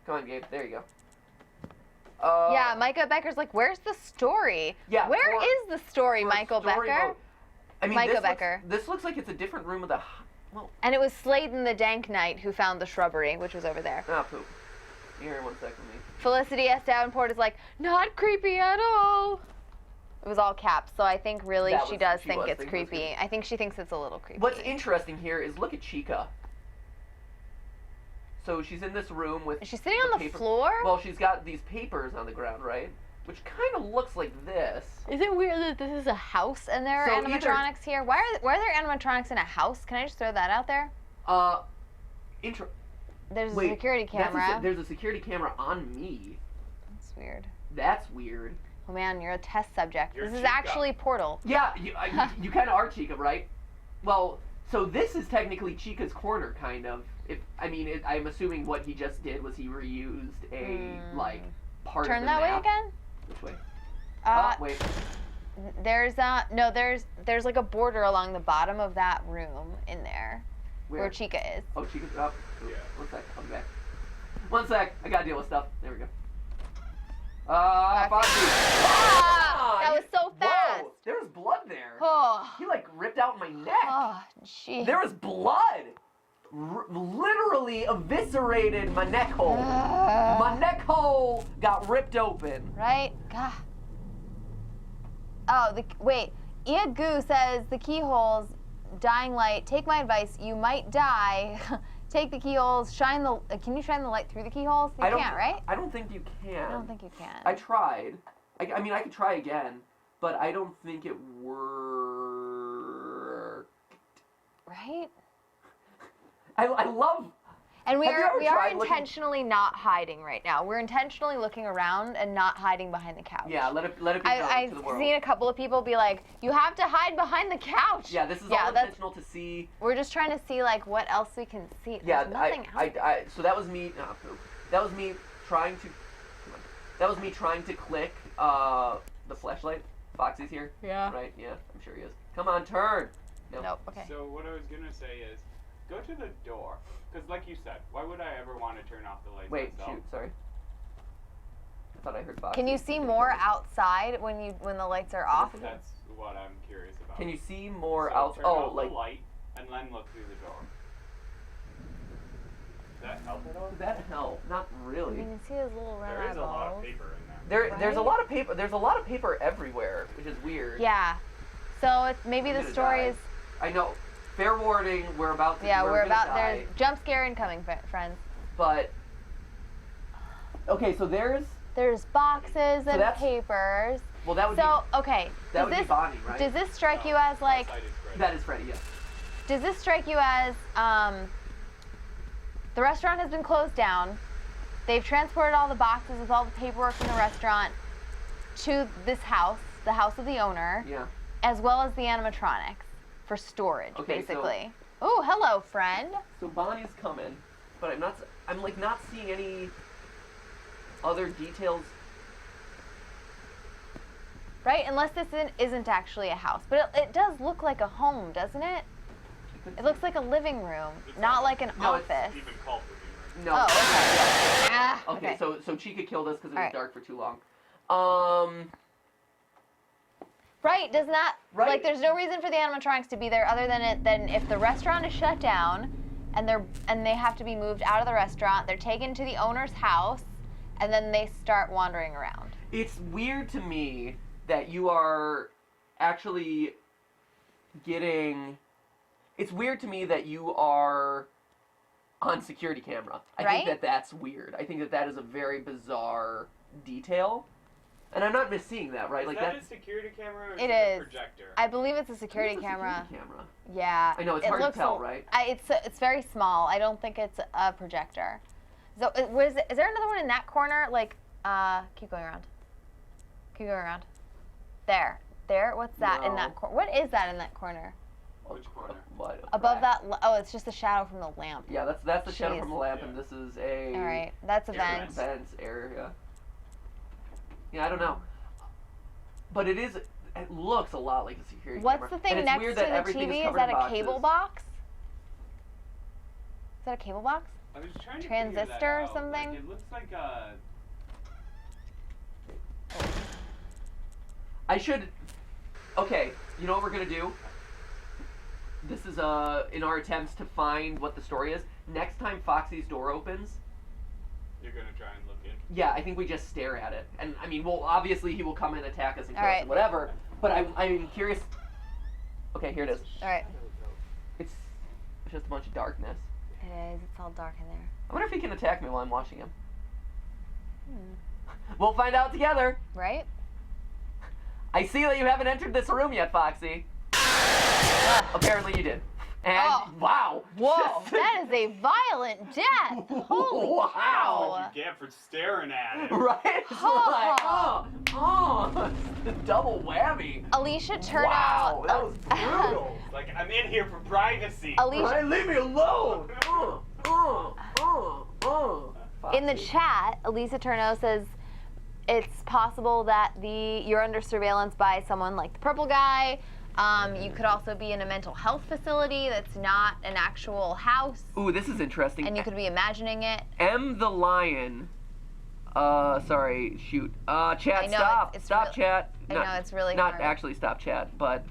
Come on, Gabe. There you go. Yeah, Micah Becker's like, where's the story? Yeah, Where for- is the story, for Michael story Becker? mode. I mean, Micah Becker. This looks like it's a different room of the... Well, And it was Sladen the Dank Knight who found the shrubbery, which was over there. poop. You here 1 second with me. Felicity S. Davenport is like, not creepy at all. It was all caps, so I think really That she was- does she think was it's thinking it was creepy. I think she thinks it's a little creepy. What's interesting here is look at Chica. So she's in this room with... Is she sitting on the paper- floor? Well, she's got these papers on the ground, right? Which kind of looks like this. Is it weird that this is a house and there are So either- animatronics here? Why are there animatronics in a house? Can I just throw that out there? There's a security camera. There's a security camera on me. That's weird. That's weird. Oh man, you're a test subject. You're This is Chica. actually Portal. Yeah, you kind of are Chica, right? Well, so this is technically Chica's corner, kind of. I'm assuming what he just did was he reused a like part of Turn the that way map. again? Which way? Uh, Oh, wait. there's like a border along the bottom of that room in there where Where? Chica is. Oh, Chica's up. Yeah. 1 sec. I'll be back. 1 sec. I gotta deal with stuff. There we go. Foxy. Ah, that was so fast. Whoa, there was blood there. Oh, He like ripped out my neck. oh, gee. There was blood. Literally eviscerated my neck hole. My neck hole got ripped open. Right? God. Oh, wait. Iagu says the keyholes, dying light. Take my advice. You might die. Take the keyholes. Shine the. Can you shine the light through the keyholes? You can't, right? I don't think you can. I don't think you can. I tried. I mean, I could try again, but I don't think it worked. Right? I love. And we Have you are ever we are tried looking- intentionally not hiding right now. We're intentionally looking around and not hiding behind the couch. Yeah, let it be known I've to the world. seen a couple of people be like, "You have to hide behind the couch." Yeah, this is Yeah, all that's- intentional to see. We're just trying to see like what else we can see. Yeah, There's nothing out there. so that was me. Oh, poop. That was me trying to. Come on. That was me trying to click the flashlight. Foxy's here. Yeah. Right. Yeah, I'm sure he is. Come on, turn. No. Nope. Okay. So what I was gonna say is, go to the door, because like you said, why would I ever want to turn off the lights Wait. myself? Shoot. Sorry. I thought I heard Foxy. Can you see more outside when the lights are off? That's what I'm curious about. Can you see more So out? turn Oh, off like. the light and then look through the door. Does that help at all? Does that help? Not really. You can see those little red There is a lot of eyeballs. paper in there. There's a Right? lot of paper. There's a lot of paper everywhere, which is weird. Yeah. So it's maybe I'm the gonna story die. is. I know. Fair warning. We're about to. Yeah, we're gonna about. die, There's jump scare incoming, friends. But. Okay, so there's. There's boxes and that's- papers. Well, that would So okay. that Does would be this Bonnie, right? does this strike you No, as like? outside is great. That is Freddy. Yes. Does this strike you as the restaurant has been closed down? They've transported all the boxes with all the paperwork from the restaurant to this house, the house of the owner, as well as the animatronics for storage, basically. Oh, hello, friend. So Bonnie's coming, but I'm like not seeing any other details. Right, unless this isn't actually a house, but it does look like a home, doesn't it? It looks like a living room, not like an office. It's even called living room. No. Oh, okay. Okay, so Chica killed us because it was dark for too long. Right, does not, Right. like, there's no reason for the animatronics to be there other than if the restaurant is shut down and they have to be moved out of the restaurant, they're taken to the owner's house, and then they start wandering around. It's weird to me that you are actually getting... It's weird to me that you are on security camera. I think that's weird. I think that is a very bizarre detail. And I'm not misseeing that, right? Is like that a security camera or is It it is. a projector? I believe it's a security camera. Camera. Yeah. I know, it's hard to tell, right? It's very small. I don't think it's a projector. So, is there another one in that corner? Like, keep going around. Keep going around. There. What's that in that corner? What is that in that corner? Which corner? What? Above that, it's just the shadow from the lamp. Yeah, that's the shadow from the lamp, and this is a... All right, that's a vent. Vents area. Yeah, I don't know. But it looks a lot like a security camera. What's the thing next to the TV? Is that a cable box? Is that a cable box? I was trying to Transistor or something? Like, it looks like a... I should... Okay, you know what we're going to do? This is in our attempts to find what the story is. Next time Foxy's door opens... You're going to try and look in? Yeah, I think we just stare at it. And, I mean, well, obviously he will come and attack us and kill us and whatever. But I'm curious... Okay, here it is. All right. It's just a bunch of darkness. It is. It's all dark in there. I wonder if he can attack me while I'm watching him. We'll find out together. Right? I see that you haven't entered this room yet, Foxy. Apparently you did. And wow. Whoa, that is a violent death. Holy wow. cow. You get for staring at it. Right? It's like, the double whammy. Alicia turned out. Wow, that was brutal. Like, I'm in here for privacy. Alicia, Right? Leave me alone. in the chat, Elisa Turno says it's possible that you're under surveillance by someone like the purple guy. You could also be in a mental health facility that's not an actual house. Ooh, this is interesting. And you could be imagining it. M the Lion. Sorry, shoot. Chat, stop. Stop, chat. I know, it's really not hard. actually stop chat, but...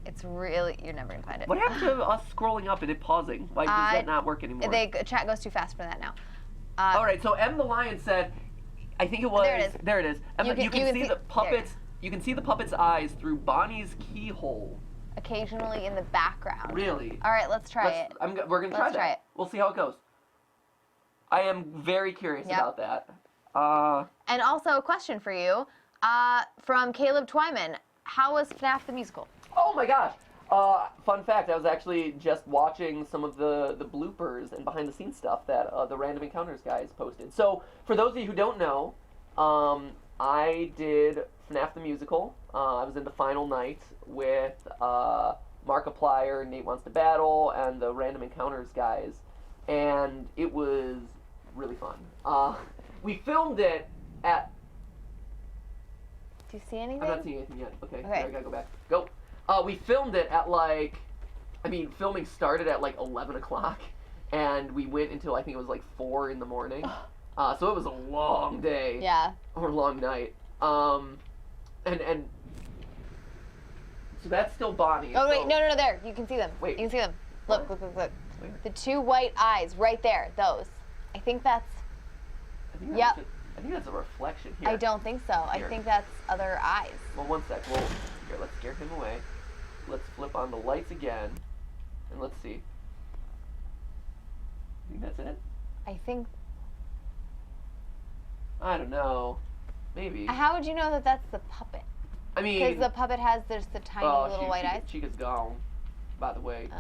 It's really, you're never gonna find it. What happened to us scrolling up and it pausing? Why does that not work anymore? Chat goes too fast for that now. All right, so M the Lion said, I think it was... There it is. There it is. You can see the puppets... You can see the puppet's eyes through Bonnie's keyhole. Occasionally in the background. Really? All right, let's try it. We're going to try that. Let's try it. We'll see how it goes. I am very curious about that. And also a question for you from Caleb Twyman. How was FNAF the musical? Oh my gosh. Fun fact, I was actually just watching some of the bloopers and behind the scenes stuff that the Random Encounters guys posted. So for those of you who don't know, I did FNAF the Musical. I was in the final night with Markiplier, Nate Wants to Battle, and the Random Encounters guys, and it was really fun. We filmed it at... Do you see anything? I'm not seeing anything yet. Okay. I gotta go back. Go. We filmed it at filming started at 11 o'clock, and we went until I think it was 4 in the morning. So it was a long day. Yeah. Or a long night. And so that's still Bonnie. Oh wait, no, there. You can see them. Wait. You can see them. Look. The two white eyes right there. Those. I think that's. I think that's a reflection here. I don't think so. I think that's other eyes. Well, one sec. Here, let's scare him away. Let's flip on the lights again, and let's see. I think that's it. I think. I don't know. Maybe. How would you know that that's the puppet? I mean... Because the puppet has just the tiny little white eyes? Chica's gone, by the way.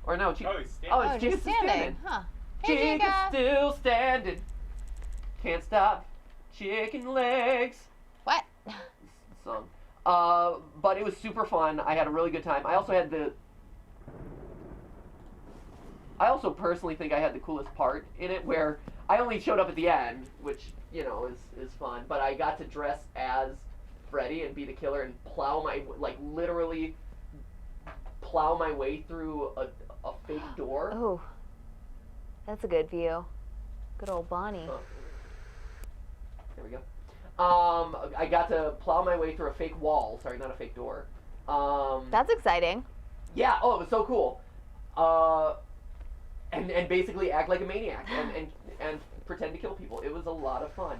Or no, Chica... Oh, he's standing. Chica's still standing. Huh. Chica's Hey, Chica. still standing. Can't stop. Chicken legs. What? Song. But it was super fun. I had a really good time. I also personally think I had the coolest part in it, where I only showed up at the end, which, you know, is fun, but I got to dress as Freddy and be the killer and literally plow my way through a fake door. Oh, that's a good view. Good old Bonnie. There we go. I got to plow my way through a fake wall. Sorry, not a fake door. That's exciting. Yeah. Oh, it was so cool. And basically act like a maniac and pretend to kill people. It was a lot of fun.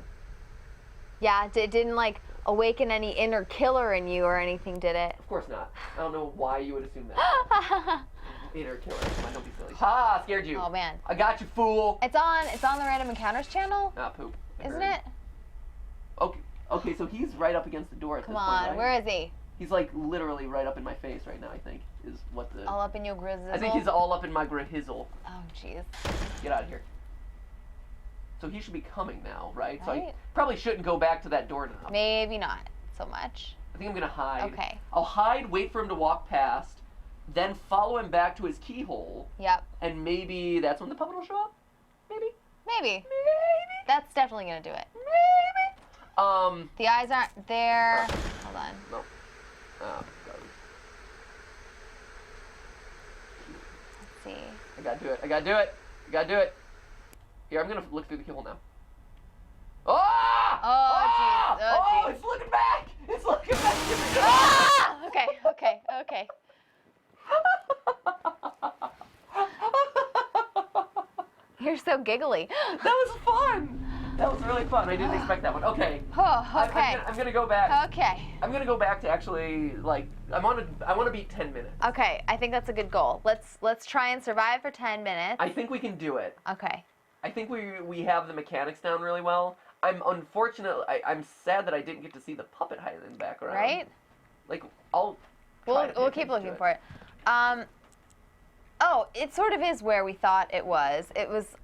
Yeah, it didn't like awaken any inner killer in you or anything, did it? Of course not. I don't know why you would assume that. Inner killer. Come on, don't be silly. Ha! Scared you. Oh man. I got you, fool. It's on the Random Encounters channel, Ah, poop. isn't it? Okay, so he's right up against the door at Come this on, point, right? where is he? He's like literally right up in my face right now, I think, is what the... All up in your grizzle? I think he's all up in my grizzle. Oh, jeez. Get out of here. So he should be coming now, right? So I Right. probably shouldn't go back to that doorknob. Maybe not so much. I think I'm gonna hide. Okay. I'll hide, wait for him to walk past, then follow him back to his keyhole, Yep. and maybe that's when the puppet will show up? Maybe? Maybe. Maybe? That's definitely gonna do it. Maybe? The eyes aren't there. Hold on. No. Oh, God. Let's see. I gotta do it. I gotta do it. I gotta do it. Here, I'm gonna look through the keyhole now. Oh! Oh, jeez. Oh, jeez. It's looking back! It's looking back! Ah! Okay, okay, okay. You're so giggly. That was fun! That was really fun. I didn't expect that one. Okay. Oh, okay. I'm gonna go back. Okay. I'm gonna go back to actually, like, I want to beat 10 minutes. Okay, I think that's a good goal. Let's try and survive for 10 minutes. I think we can do it. Okay. I think we have the mechanics down really well. I'm sad that I didn't get to see the puppet hide in the background. Right? Like, I'll try to pay We'll keep attention looking to for it. Oh, it sort of is where we thought it was.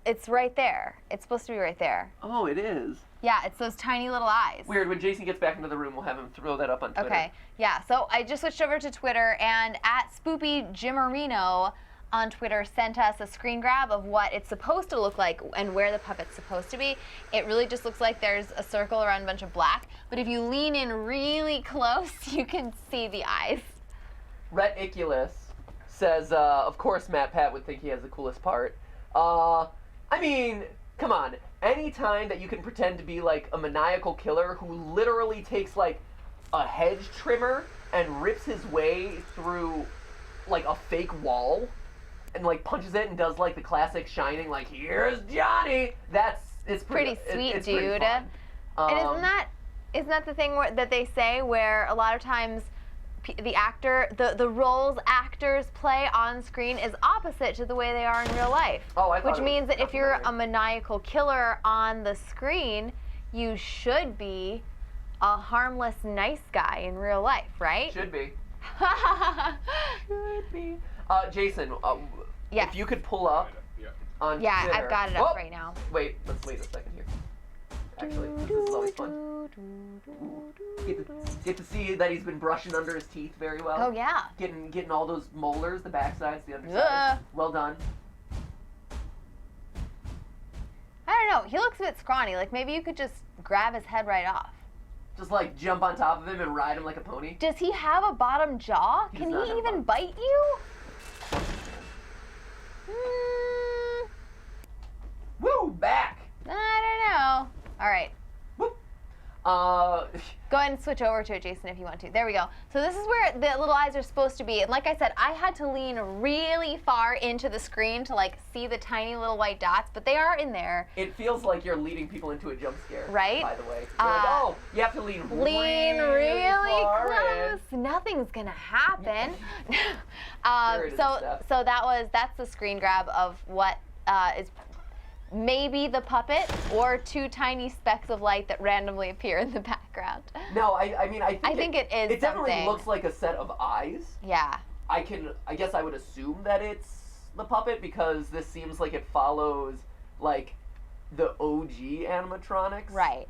It's right there. It's supposed to be right there. Oh, it is. Yeah, it's those tiny little eyes. Weird. When Jason gets back into the room, we'll have him throw that up on Twitter. Okay. Yeah, so I just switched over to Twitter, and at Spoopy Jimmerino on Twitter sent us a screen grab of what it's supposed to look like and where the puppet's supposed to be. It really just looks like there's a circle around a bunch of black, but if you lean in really close, you can see the eyes. Reticulous says, of course MatPat would think he has the coolest part. I mean, come on. Any time that you can pretend to be like a maniacal killer who literally takes like a hedge trimmer and rips his way through like a fake wall and like punches it and does like the classic Shining, like, here's Johnny. It's pretty sweet, it's dude. Pretty fun. And isn't that the thing that they say where a lot of times the roles actors play on screen is opposite to the way they are in real life. Oh, I thought which it means was that if you're nothing a maniacal killer on the screen, you should be a harmless, nice guy in real life, right? Should be. Should be. Jason, Yes. if you could pull up on Yeah, Twitter. I've got it up right now. Wait, let's wait a second here. Actually, this is always fun. Get to see that he's been brushing under his teeth very well. Oh yeah. Getting all those molars, the backsides, the undersides. Ugh. Well done. I don't know. He looks a bit scrawny. Like maybe you could just grab his head right off. Just like jump on top of him and ride him like a pony. Does he have a bottom jaw? He Can does not he have a even bottom. bite you? Woo! Back! I don't know. All right. Whoop. Go ahead and switch over to it, Jason, if you want to. There we go. So this is where the little eyes are supposed to be. And like I said, I had to lean really far into the screen to like see the tiny little white dots, but they are in there. It feels like you're leading people into a jump scare. Right? By the way. You're like, oh, you have to lean really far close. in. Nothing's gonna happen. Sure it is, Steph. So that's the screen grab of what is maybe the puppet or two tiny specks of light that randomly appear in the background. No, I mean, I think it is It definitely something. looks like a set of eyes. Yeah. I guess I would assume that it's the puppet because this seems like it follows like the OG animatronics. Right.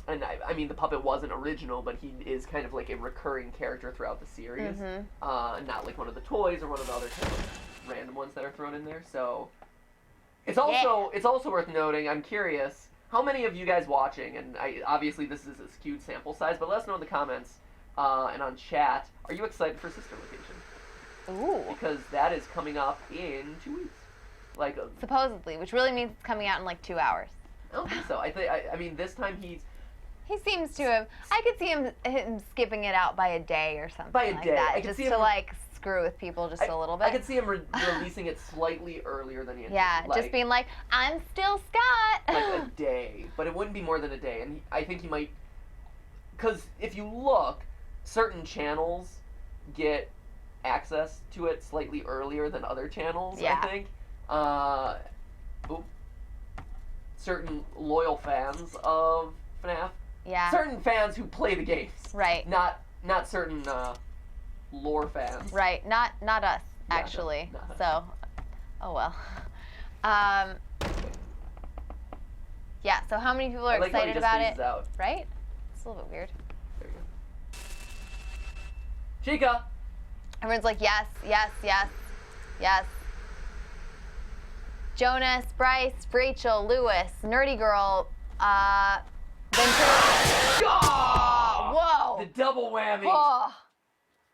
And I mean, the puppet wasn't original, but he is kind of like a recurring character throughout the series. Not like one of the toys or one of the other kind of random ones that are thrown in there. So it's also worth noting. I'm curious, how many of you guys watching? And obviously this is a skewed sample size, but let us know in the comments and on chat. Are you excited for Sister Location? Ooh. Because that is coming up in 2 weeks. Like Supposedly, which really means it's coming out in like 2 hours. I don't think so. I mean, this time He seems to have. I could see him skipping it out by a day or something. By a like day. that, I could just see to him- like screw with people just a little bit. I could see him releasing it slightly earlier than he anticipated. Yeah, just being like, I'm still Scott. like a day, but it wouldn't be more than a day. And I think he might, because if you look, certain channels get access to it slightly earlier than other channels. Yeah. I think. Certain loyal fans of FNAF. Yeah. Certain fans who play the games. Right. Not certain lore fans. Right. Not us, Yeah, actually. not us. So, oh well. Yeah. So how many people are I like how he excited just about phases it? out. Right? It's a little bit weird. There you go. Chica. Everyone's like, yes, yes, yes, yes. Jonas, Bryce, Rachel, Lewis, Nerdy Girl, Ventura. Oh! Whoa! The double whammy. Oh.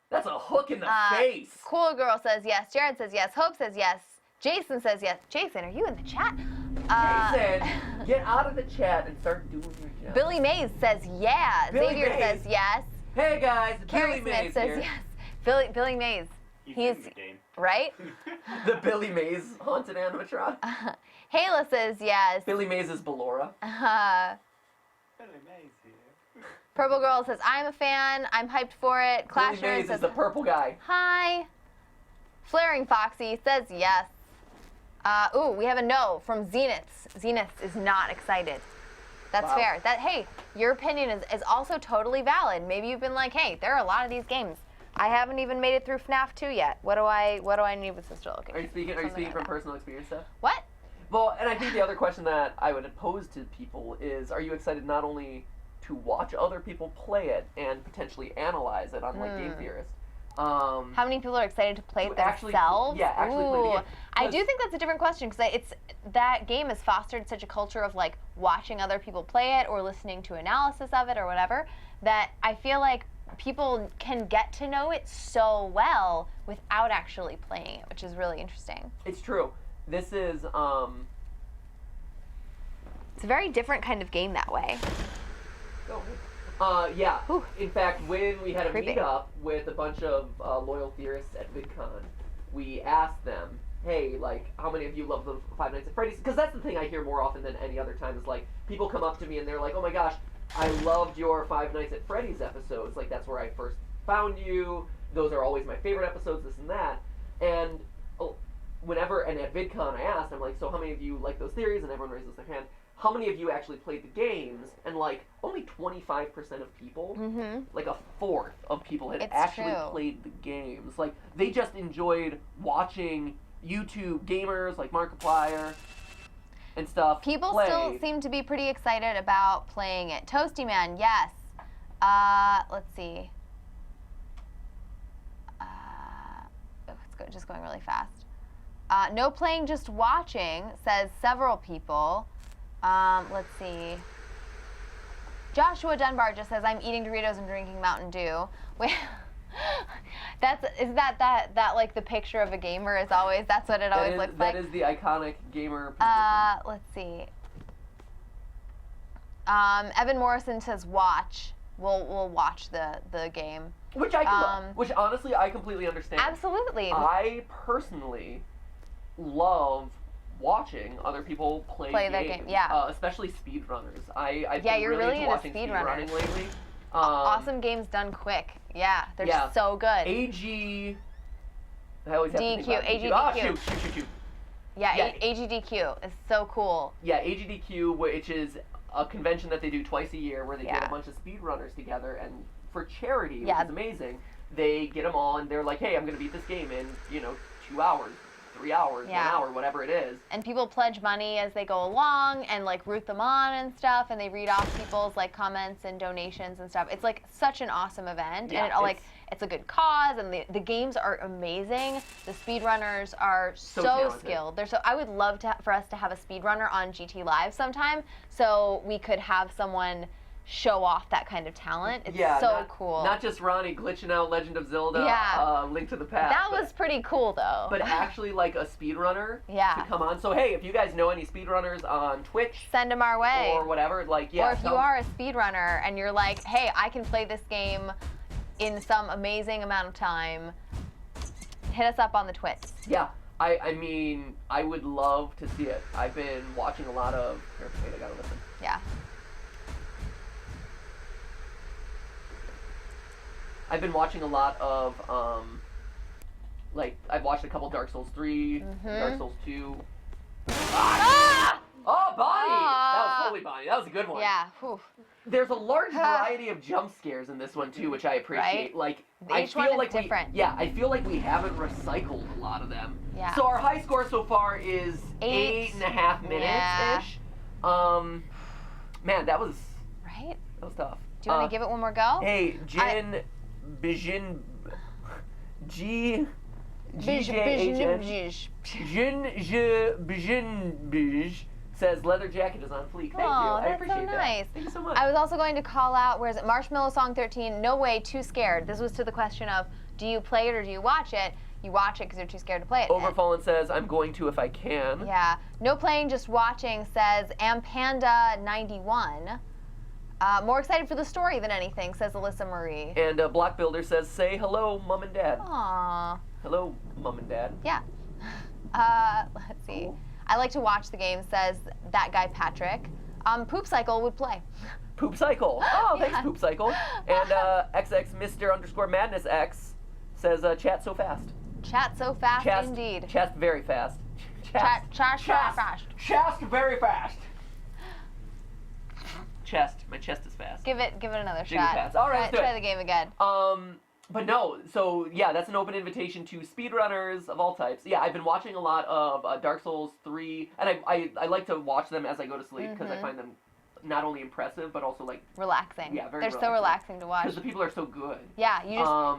That's a hook in the face. Cool Girl says yes. Jared says yes. Hope says yes. Jason says yes. Jason, are you in the chat? Jason, get out of the chat and start doing your job. Billy Mays says yeah. Billy Xavier Mays. says yes. Hey guys, Carrie Billy Smith Mays says here. yes. Billy Mays. He's in the game. Right? The Billy Mays haunted animatron. Hayla says yes. Billy Mays is Ballora. Billy Mays here. Purple Girl says I'm a fan. I'm hyped for it. Billy Clasher Mays says is the purple guy. hi. Flaring Foxy says yes. Ooh, we have a no from Zenith. Zenith is not excited. That's Wow. fair. Hey, your opinion is also totally valid. Maybe you've been like, hey, there are a lot of these games. I haven't even made it through FNAF 2 yet. What do I need with Sister Location? Are you speaking Something like from that. personal experience stuff? What? Well, and I think the other question that I would pose to people is, are you excited not only to watch other people play it and potentially analyze it on like Game Theorist? How many people are excited to play To it actually- themselves? yeah, actually play the Ooh. game. I do Because- think that's a different question because that game has fostered such a culture of like watching other people play it or listening to analysis of it or whatever that I feel like people can get to know it so well without actually playing it, which is really interesting. It's true. This is It's a very different kind of game that way. yeah. Whew. In fact, when we had a Creepy. meetup with a bunch of loyal theorists at VidCon, we asked them, hey, like, how many of you love the Five Nights at Freddy's? Because that's the thing I hear more often than any other time is, like, people come up to me and they're like, oh my gosh, I loved your Five Nights at Freddy's episodes. Like, that's where I first found you. Those are always my favorite episodes, this and that. And whenever, and at VidCon I asked, I'm like, so how many of you like those theories? And everyone raises their hand. How many of you actually played the games? And like, only 25% of people, like a fourth of people had It's actually true. played the games. Like, they just enjoyed watching YouTube gamers like Markiplier and stuff People play. still seem to be pretty excited about playing it. Toasty Man, yes. Let's see. It's just going really fast. No playing, just watching, says several people. Let's see. Joshua Dunbar just says, I'm eating Doritos and drinking Mountain Dew. Wait, is that like the picture of a gamer is always, that's what it always looks like? That is the iconic gamer position. Let's see. Evan Morrison says watch. We'll watch the game. Which which honestly I completely understand. Absolutely. I personally love watching other people play their games, game, yeah. especially speedrunners. I've Yeah, been you're really really into into watching speedrunners. speedrunning lately. Awesome games done quick. Yeah, they're Yeah. so good. AG. I always have to think about DQ, Ah, AGDQ. shoot. Yeah, Yeah. AGDQ is so cool. Yeah, AGDQ, which is a convention that they do twice a year where they get Yeah. a bunch of speedrunners together and for charity, Yeah. which is amazing. They get them all and they're like, hey, I'm going to beat this game in, 2 hours, 3 hours, Yeah. 1 hour, whatever it is. And people pledge money as they go along and like root them on and stuff, and they read off people's like comments and donations and stuff. It's like such an awesome event, Yeah, and it's a good cause, and the games are amazing. The speedrunners are so talented. skilled. I would love for us to have a speedrunner on GTLive sometime, so we could have someone show off that kind of talent. It's so cool. Not just Ronnie glitching out Legend of Zelda, Link to the Past. That was pretty cool though. But actually like a speedrunner Yeah. to come on. So hey, if you guys know any speedrunners on Twitch, send them our way. or whatever, like Or if you are a speedrunner and you're like, hey, I can play this game in some amazing amount of time, hit us up on the Twits. Yeah. I mean, I would love to see it. I've been watching a lot of... Here, wait, I gotta listen. Yeah. I've been watching a lot of, like, I've watched a couple Dark Souls 3, Dark Souls 2. Ah! Oh, Bonnie! That was Ah! totally Bonnie. That was a good one. Yeah. Whew. There's a large variety of jump scares in this one, too, which I appreciate. Right? Like, Each one is different. I feel like we haven't recycled a lot of them. Yeah. So our high score so far is 8.5 minutes-ish. Man, that was tough. Do you want to give it one more go? Hey, GJHN says leather jacket is on fleek. Thank you. I That's appreciate so that. nice. Thank you so much. I was also going to call out, where is it? Marshmallow Song 13, No Way, Too Scared. This was to the question of, do you play it or do you watch it? You watch it because you're too scared to play it. Overfallen says, I'm going to if I can. Yeah. No Playing, Just Watching says, Ampanda91. More excited for the story than anything, says Alyssa Marie. And Block Builder says, say hello, Mom and Dad. Aww. Hello, Mom and Dad. Yeah. Let's see. Cool. I like to watch the game, says that guy Patrick. Poop Cycle would play. Poop Cycle. Oh, thanks, Yeah. Poop Cycle. And XX Mr. _Madness X says, chat so fast. Chat so fast indeed. Chat very fast. Chat fast. Chest very fast. Chest. My chest is fast. Give it another Jiggy shot. pads. All right, let's do try it. the game again. But no, so yeah, that's an open invitation to speedrunners of all types. Yeah, I've been watching a lot of Dark Souls 3, and I like to watch them as I go to sleep because I find them not only impressive but also like Relaxing. Yeah, very They're so relaxing to watch. because the people are so good. Yeah,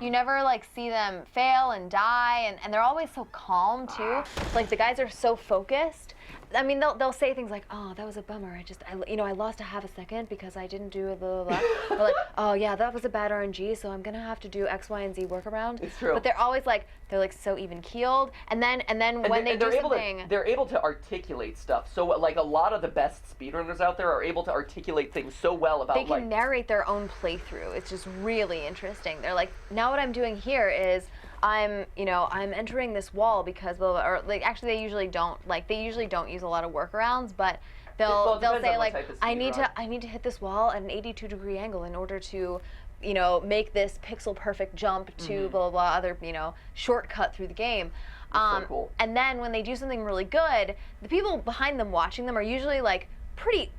you never like see them fail and die, and they're always so calm too. Like the guys are so focused. I mean, they'll say things like, "Oh, that was a bummer. I lost a half a second because I didn't do blah blah blah." Or like, "Oh yeah, that was a bad RNG, so I'm gonna have to do X, Y, and Z workaround." It's true. But they're always like so even keeled, and then when they do something, they're able to articulate stuff. So like a lot of the best speedrunners out there are able to articulate things so well about they can narrate their own playthrough. It's just really interesting. They're like, now what I'm doing here is I'm entering this wall because blah, blah, or like actually they usually don't use a lot of workarounds, but they'll say like I need to hit this wall at an 82-degree angle in order to make this pixel perfect jump to blah blah blah other shortcut through the game. So cool. And then when they do something really good, the people behind them watching them are usually like pretty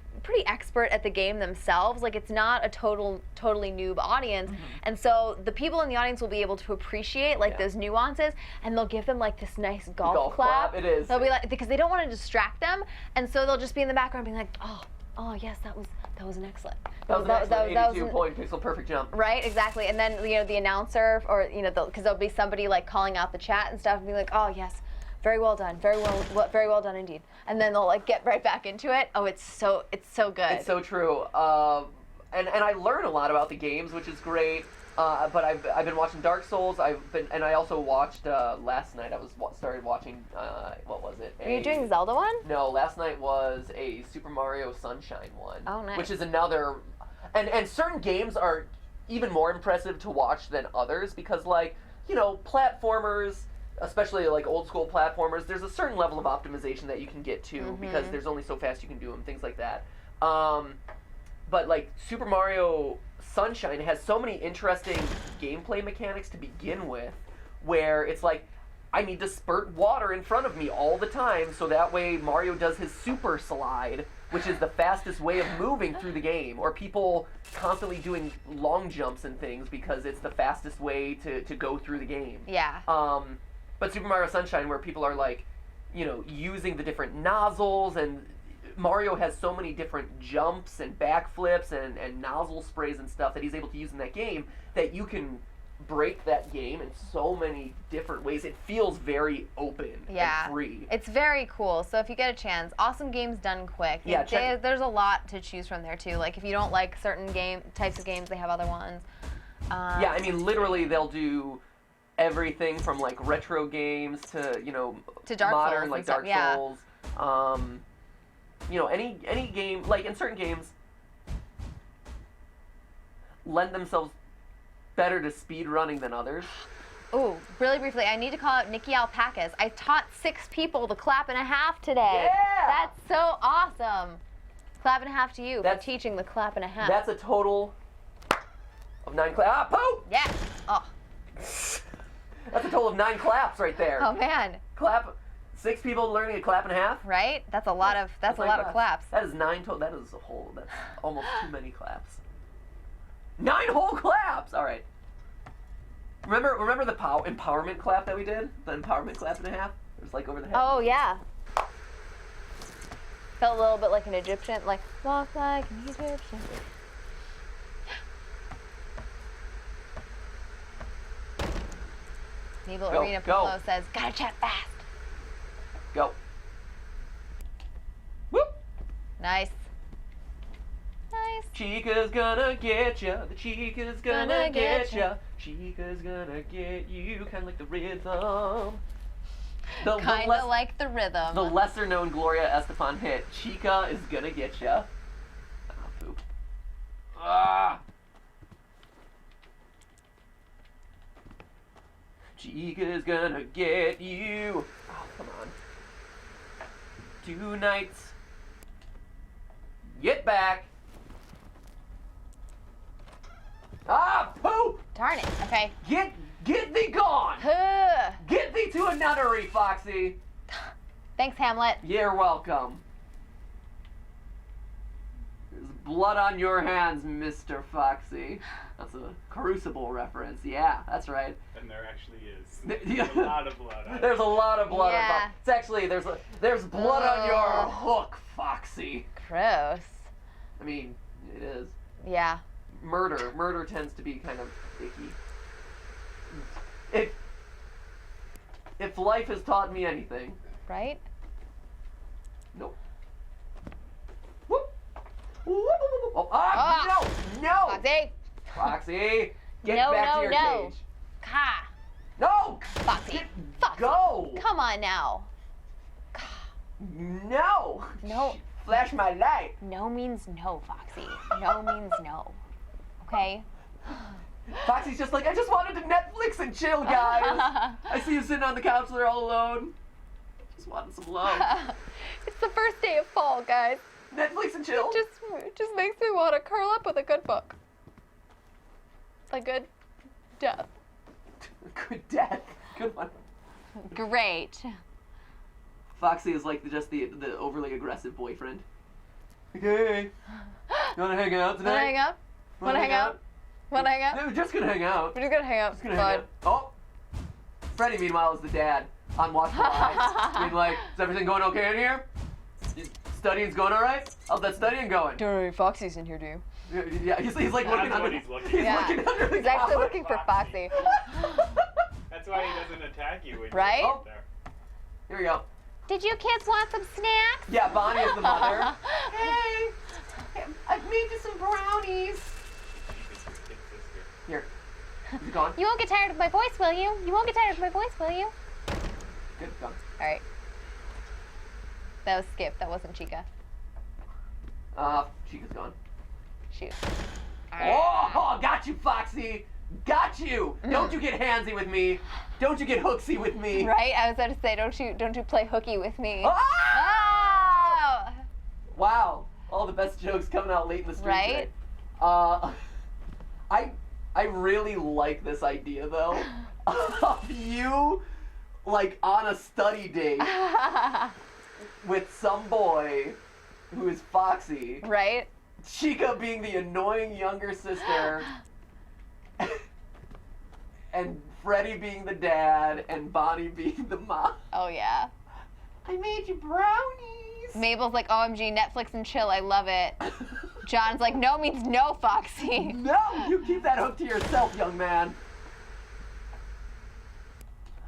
expert at the game themselves. Like it's not a totally noob audience, and so the people in the audience will be able to appreciate like those nuances, and they'll give them like this nice golf clap. It is. They'll be like, because they don't want to distract them, and so they'll just be in the background being like, oh yes, that was an excellent. That was an excellent 82-point pixel perfect jump. Right, exactly. And then the announcer or because there'll be somebody like calling out the chat and stuff and be like, oh yes, very well done, very well done indeed. And then they'll like get right back into it. Oh, it's so good. It's so true. And I learn a lot about the games, which is great. But I've been watching Dark Souls. And I also watched last night. Started watching what was it? Are you doing the Zelda one? No, last night was a Super Mario Sunshine one. Oh, nice. Which is another, and certain games are even more impressive to watch than others because like platformers, especially like old school platformers, there's a certain level of optimization that you can get to because there's only so fast you can do them, things like that. But like Super Mario Sunshine has so many interesting gameplay mechanics to begin with, where it's like I need to spurt water in front of me all the time so that way Mario does his super slide, which is the fastest way of moving through the game, or people constantly doing long jumps and things because it's the fastest way to go through the game. Yeah. But Super Mario Sunshine, where people are like, you know, using the different nozzles, and Mario has so many different jumps and backflips and nozzle sprays and stuff that he's able to use in that game, that you can break that game in so many different ways. It feels very open and free. It's very cool. So if you get a chance, awesome games done quick. Yeah, there's a lot to choose from there too. Like if you don't like certain types of games, they have other ones. Yeah, I mean, literally they'll do everything from like retro games to, you know, to Dark modern Souls like and stuff, Dark Souls. You know, any game, like in certain games lend themselves better to speed running than others. Ooh, really briefly, I need to call out Nikki Alpacas. I taught 6 people the clap and a half today. Yeah! That's so awesome. Clap and a half to you for teaching the clap and a half. That's a total of 9 claps. Ah, poop! Yeah. Oh. That's a total of 9 claps right there. Oh man. Clap. 6 people learning a clap and a half. Right? That's a lot of of claps. That is 9 total. That is a whole. That's almost too many claps. 9 whole claps. All right. Remember the empowerment clap that we did? The empowerment clap and a half. It was like over the head. Oh yeah. Felt a little bit like an Egyptian, like walk like an Egyptian. Naval Arena Polo says, gotta chat fast. Go. Whoop. Nice. Nice. Chica's gonna get ya. The Chica's gonna get ya. Chica's gonna get you. Kind of like the rhythm. Kind of like the rhythm. The lesser known Gloria Estefan hit, Chica is gonna get ya. Ah, poop. Ah! Chica's gonna get you. Oh, come on. 2 nights. Get back. Ah, poop! Darn it. Okay. Get thee gone! Huh. Get thee to a nunnery, Foxy! Thanks, Hamlet. You're welcome. There's blood on your hands, Mr. Foxy. That's a Crucible reference. Yeah, that's right. And there actually is. There's a lot of blood on it. There's a lot of blood Yeah. on It's actually, there's blood on your hook, Foxy. Gross. I mean, it is. Yeah. Murder tends to be kind of icky. If life has taught me anything. Right? Nope. Whoop. Whoop. Oh, no! Foxy. Foxy, get back to your cage. Ka. No! Foxy. Foxy. Go! Come on now. No! No. Flash my light. No means no, Foxy. No means no. Okay? Foxy's just like, I just wanted to Netflix and chill, guys. I see you sitting on the couch there all alone. Just wanted some love. It's the first day of fall, guys. Netflix and chill. It just makes me want to curl up with a good book. A good death. Good death. Good one. Great. Foxy is like just the overly aggressive boyfriend. Okay. You wanna hang out tonight? Wanna hang out? Wanna hang out? Wanna hang out? No, we're just gonna hang out. We're just gonna hang out. Just gonna hang out. Oh! Freddie, meanwhile, is the dad on Watch the Lives. Being like, is everything going okay in here? Studying's going alright? How's that studying going? Don't worry, Foxy's in here, do you? Yeah, he's like looking under. He's looking. He's looking under the He's actually couch. looking for Foxy. That's why he doesn't attack you when Right? you're out there. Here we go. Did you kids want some snacks? Yeah, Bonnie is the mother. Hey, I've made you some brownies. It's his kid sister. Here. Is it gone? You won't get tired of my voice, will you? You won't get tired of my voice, will you? Good, gone. Alright. That was Skip. That wasn't Chica. Chica's gone. Shoot. Oh, got you, Foxy. Got you. Don't you get handsy with me. Don't you get hooksy with me. Right? I was about to say, don't you play hooky with me. Ah! Oh! Wow. All the best jokes coming out late in the stream Right? today. I really like this idea though of you like on a study date with some boy who is Foxy. Right? Chica being the annoying younger sister. And Freddie being the dad and Bonnie being the mom. Oh yeah. I made you brownies. Mabel's like, OMG, Netflix and chill, I love it. John's like, no means no, Foxy. No, you keep that hook to yourself, young man.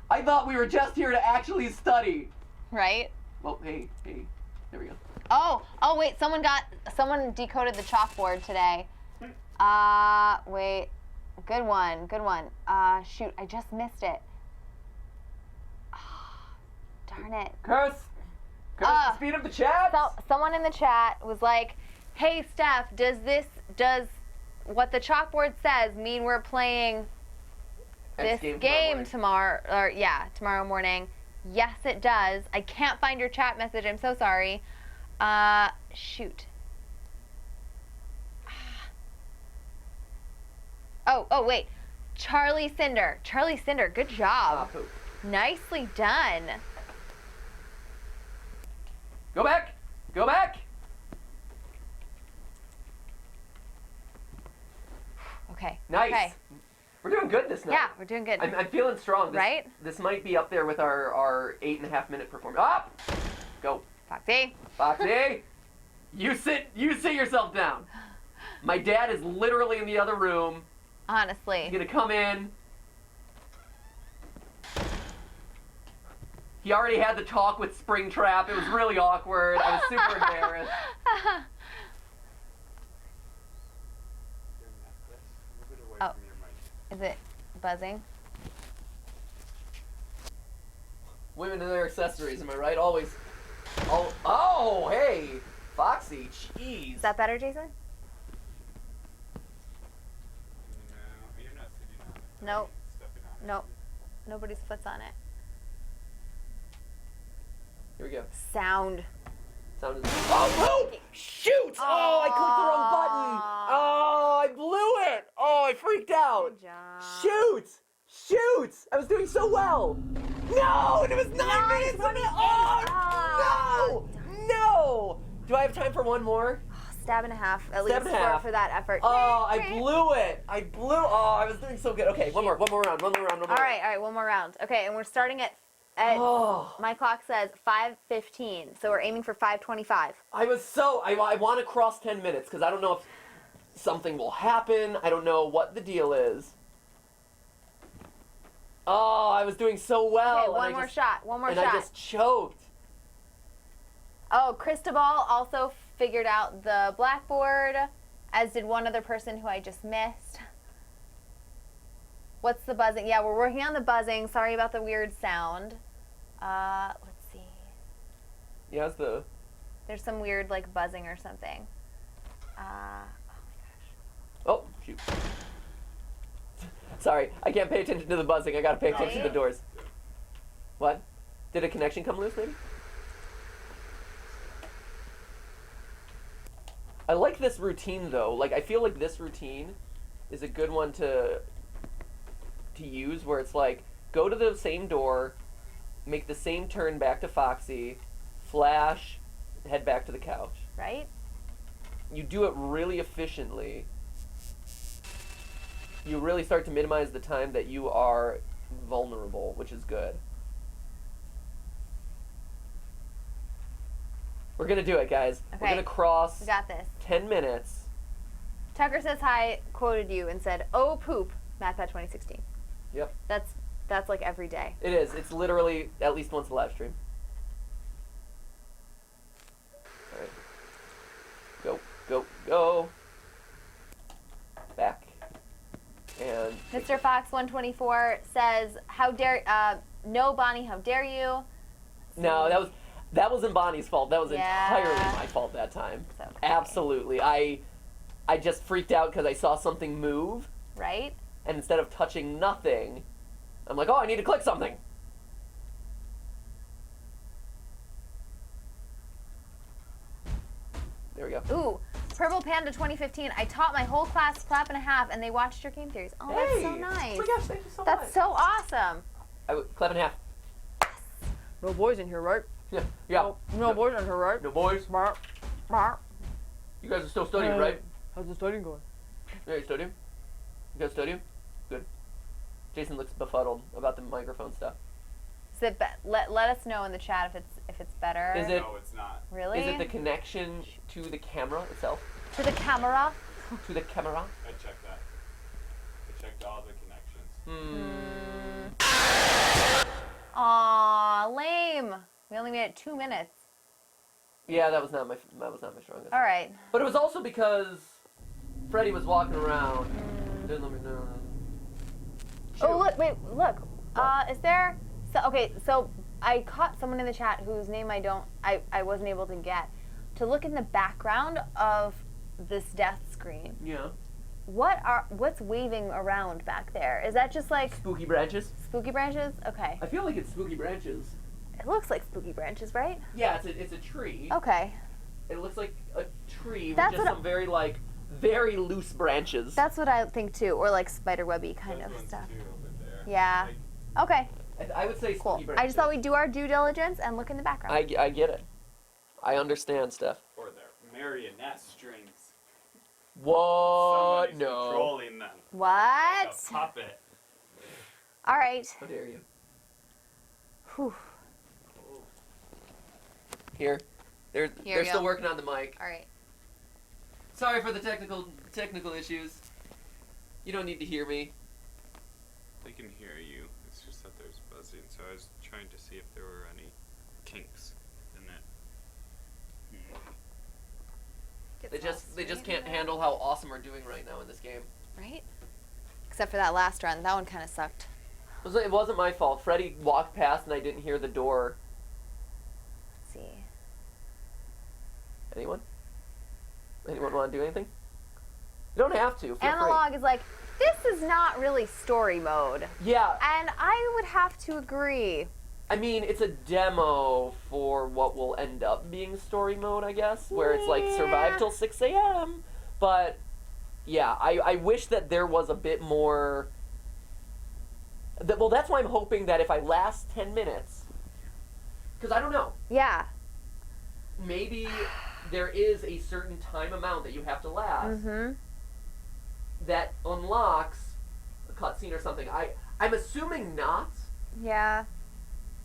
I thought we were just here to actually study. Right? Well, hey, there we go. Oh, wait, someone decoded the chalkboard today. Wait, good one. Shoot, I just missed it. Darn it. Curse the speed of the chat. So, someone in the chat was like, hey, Steph, does what the chalkboard says mean we're playing this game tomorrow morning? Yes, it does. I can't find your chat message. I'm so sorry. Shoot. Oh, wait. Charlie Cinder, good job. Nicely done. Go back. Okay. Nice. Okay. We're doing good this night. Yeah, we're doing good. I'm feeling strong. Right? This might be up there with our 8.5-minute performance. Up! Go. Foxy. You sit yourself down. My dad is literally in the other room. Honestly. He's gonna come in. He already had the talk with Springtrap. It was really awkward. I was super embarrassed. Oh, is it buzzing? Women and their accessories, am I right? Always. Oh, hey, Foxy, jeez. Is that better, Jason? No, you're not sitting on it. Nope. Stepping on it. Nope. Nobody's foot's on it. Here we go. Sound. Sound is. Oh, poop! Shoot! Oh, I clicked the wrong button. Oh, I blew it. Oh, I freaked out. Good job. Shoot! I was doing so well. No, and it was 9 minutes. Oh, no! Do I have time for one more? Stab and a half, at Stab least and a half. for that effort. Oh, I blew it. Oh, I was doing so good. Okay, one more round. All right, one more round. Okay, and we're starting at my clock says 5:15, so we're aiming for 5:25. I want to cross 10 minutes because I don't know if something will happen. I don't know what the deal is. Oh, I was doing so well. Okay, one more shot. And I just choked. Oh, Cristobal also figured out the blackboard, as did one other person who I just missed. What's the buzzing? Yeah, we're working on the buzzing. Sorry about the weird sound. Let's see. Yeah, There's some weird, like, buzzing or something. Oh, my gosh. Oh, shoot. Sorry, I can't pay attention to the buzzing. I gotta pay attention to the doors. What? Did a connection come loose, maybe? I like this routine, though. Like, I feel like this routine is a good one to use, where it's like, go to the same door, make the same turn back to Foxy, flash, head back to the couch. Right? You do it really efficiently. You really start to minimize the time that you are vulnerable, which is good. We're gonna do it, guys. Okay. We're gonna cross We got this. 10 minutes. Tucker Says Hi quoted you and said, "Oh poop, MatPat 2016." Yep. That's like every day. It is. It's literally at least once a live stream. Alright. Go. Back. And Mr. Fox 124 says, no, Bonnie, how dare you? no, that wasn't Bonnie's fault. That was Yeah. entirely my fault that time. It's okay. Absolutely. I just freaked out because I saw something move, Right? and instead of touching nothing, I'm like, oh, I need to click something. There we go. Ooh, Purple Panda 2015. I taught my whole class clap and a half, and they watched your game theories. Oh, that's so nice. Oh my gosh, thank you so much. That's so awesome. Clap in half. No boys in here, right? Yeah. No boys in here, right? No boys. Mark. You guys are still studying, right? How's the studying going? Yeah, you studying? You guys studying? Good. Jason looks befuddled about the microphone stuff. Is it let us know in the chat if it's better. Is it? No, it's not. Really? Is it the connection to the camera itself? To the camera? To the camera? I checked that. I checked all the connections. Aw, lame. We only made it 2 minutes. Yeah, that was not my strongest. All right. But it was also because Freddie was walking around. Didn't let me know. Oh, look, wait, look. Is there... So I caught someone in the chat whose name I wasn't able to get. To look in the background of this death screen. Yeah. What's waving around back there? Is that just like... Spooky branches? Spooky branches? Okay. I feel like it's spooky branches. It looks like spooky branches, right? Yeah, it's a tree. Okay. It looks like a tree That's with just some very loose branches. That's what I think too, or like spiderwebby kind Those of ones stuff. too over there. Yeah. Okay. I would say Cool. spooky branches. I just thought we'd do our due diligence and look in the background. I get it. I understand, Steph. Or their marionette strings. What? Somebody's No. controlling them. What? Like a puppet. All right. How dare you? Whew. Here. They're we still go. working on the mic. All right. Sorry for the technical issues. You don't need to hear me. They can hear you. It's just that there's buzzing. So I was trying to see if there were any kinks in it. They just can't handle how awesome we're doing right now in this game. Right? Except for that last run. That one kind of sucked. It wasn't my fault. Freddie walked past and I didn't hear the door. Let's see. Anyone? Anyone want to do anything? You don't have to. Feel Analog is like, this is not really story mode. free. Yeah. And I would have to agree. I mean, it's a demo for what will end up being story mode, I guess, where it's like survive till 6 a.m. But yeah, I wish that there was a bit more. Well, that's why I'm hoping that if I last 10 minutes, because I don't know, Yeah. maybe there is a certain time amount that you have to last Mm-hmm. that unlocks a cutscene or something. I'm assuming not. Yeah.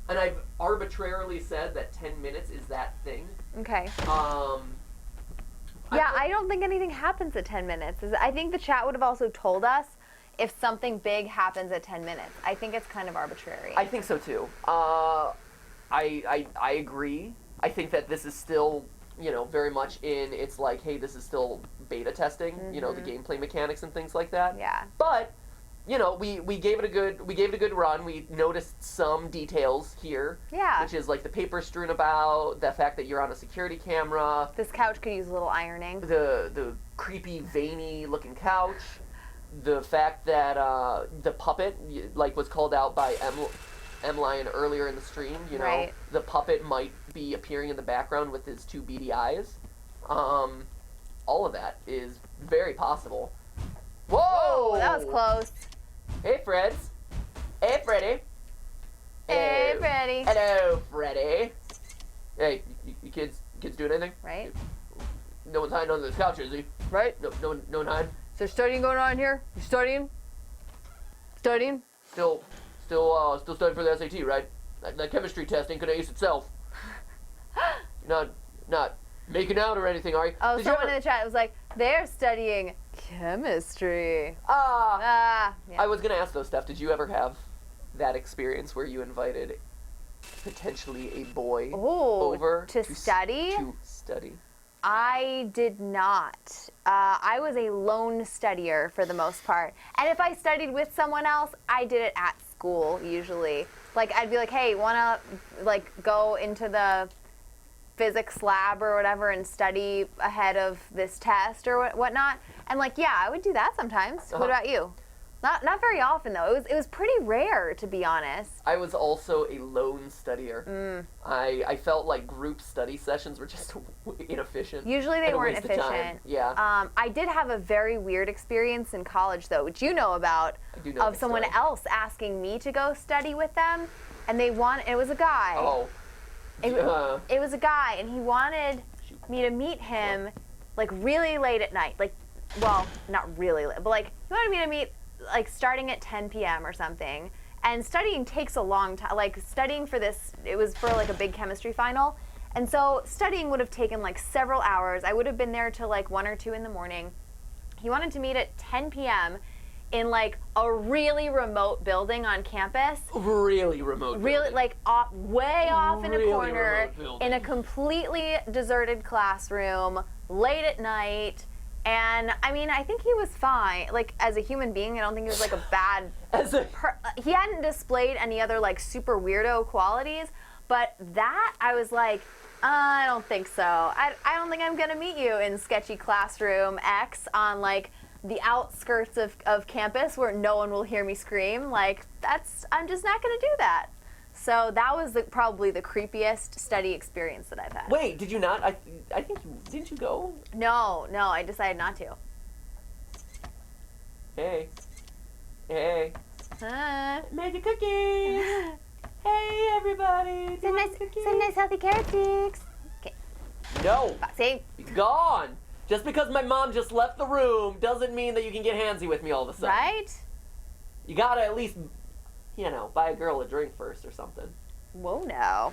And I've arbitrarily said that 10 minutes is that thing. Okay. Yeah, I don't think anything happens at 10 minutes. I think the chat would have also told us if something big happens at 10 minutes. I think it's kind of arbitrary. I think so too. I agree. I think that this is still, very much in. It's like, hey, this is still beta testing. The gameplay mechanics and things like that. Yeah. But we gave it a good run. We noticed some details here. Yeah. Which is like the paper strewn about, the fact that you're on a security camera, This couch could use a little ironing. the creepy, veiny looking couch, the fact that the puppet was called out by M Lion earlier in the stream. Right. The puppet might be appearing in the background with his two beady eyes. All of that is very possible. Whoa! Oh, that was close. Hey, Freds. Hey, Freddy. Hey, Freddy. Hello, Freddy. Hey, you kids doing anything? Right? No one's hiding under this couch, is he? Right? No one hiding? Is there studying going on here? You studying? Studying? Still studying for the SAT, right? That chemistry test ain't gonna ace itself. You're not making out or anything, are you? Oh, Did you someone ever- in the chat was like, they're studying chemistry. yeah. Yeah. I was gonna ask though, Steph, did you ever have that experience where you invited potentially a boy over to study? To study. I did not. I was a lone studier for the most part. And if I studied with someone else, I did it at school usually. Like I'd be like, hey, wanna go into the physics lab or whatever and study ahead of this test or whatnot? And I would do that sometimes. Uh-huh. What about you? Not very often though. It was pretty rare, to be honest. I was also a lone studier. I felt like group study sessions were just inefficient. Usually they and a weren't waste of time. efficient. Yeah. I did have a very weird experience in college though, which you know about, I do know of this someone story. else asking me to go study with them, and it was a guy. Oh. It was a guy, and he wanted me to meet him really late at night. Well, not really late, but he wanted me to meet like starting at 10 p.m. or something. And studying takes a long time. Like studying for this, it was for like a big chemistry final. And so studying would have taken like several hours. I would have been there till like 1 or 2 in the morning. He wanted to meet at 10 p.m. in like a really remote building on campus. Really remote. Really, building. like way off in a Really corner, remote building. in a completely deserted classroom, late at night. And I mean, I think he was fine. Like as a human being, I don't think he was like a bad. He hadn't displayed any other like super weirdo qualities, but that I was like, I don't think so. I don't think I'm gonna meet you in sketchy classroom X on like the outskirts of campus where no one will hear me scream. Like I'm just not gonna do that. So that was probably the creepiest study experience that I've had. Wait, did you not? I think didn't you go? No, I decided not to. Hey. Made the cookies. Hey everybody. Some nice healthy carrot sticks. Okay. No. See? Be gone. Just because my mom just left the room doesn't mean that you can get handsy with me all of a sudden. Right? You gotta at least, buy a girl a drink first or something. Whoa, no.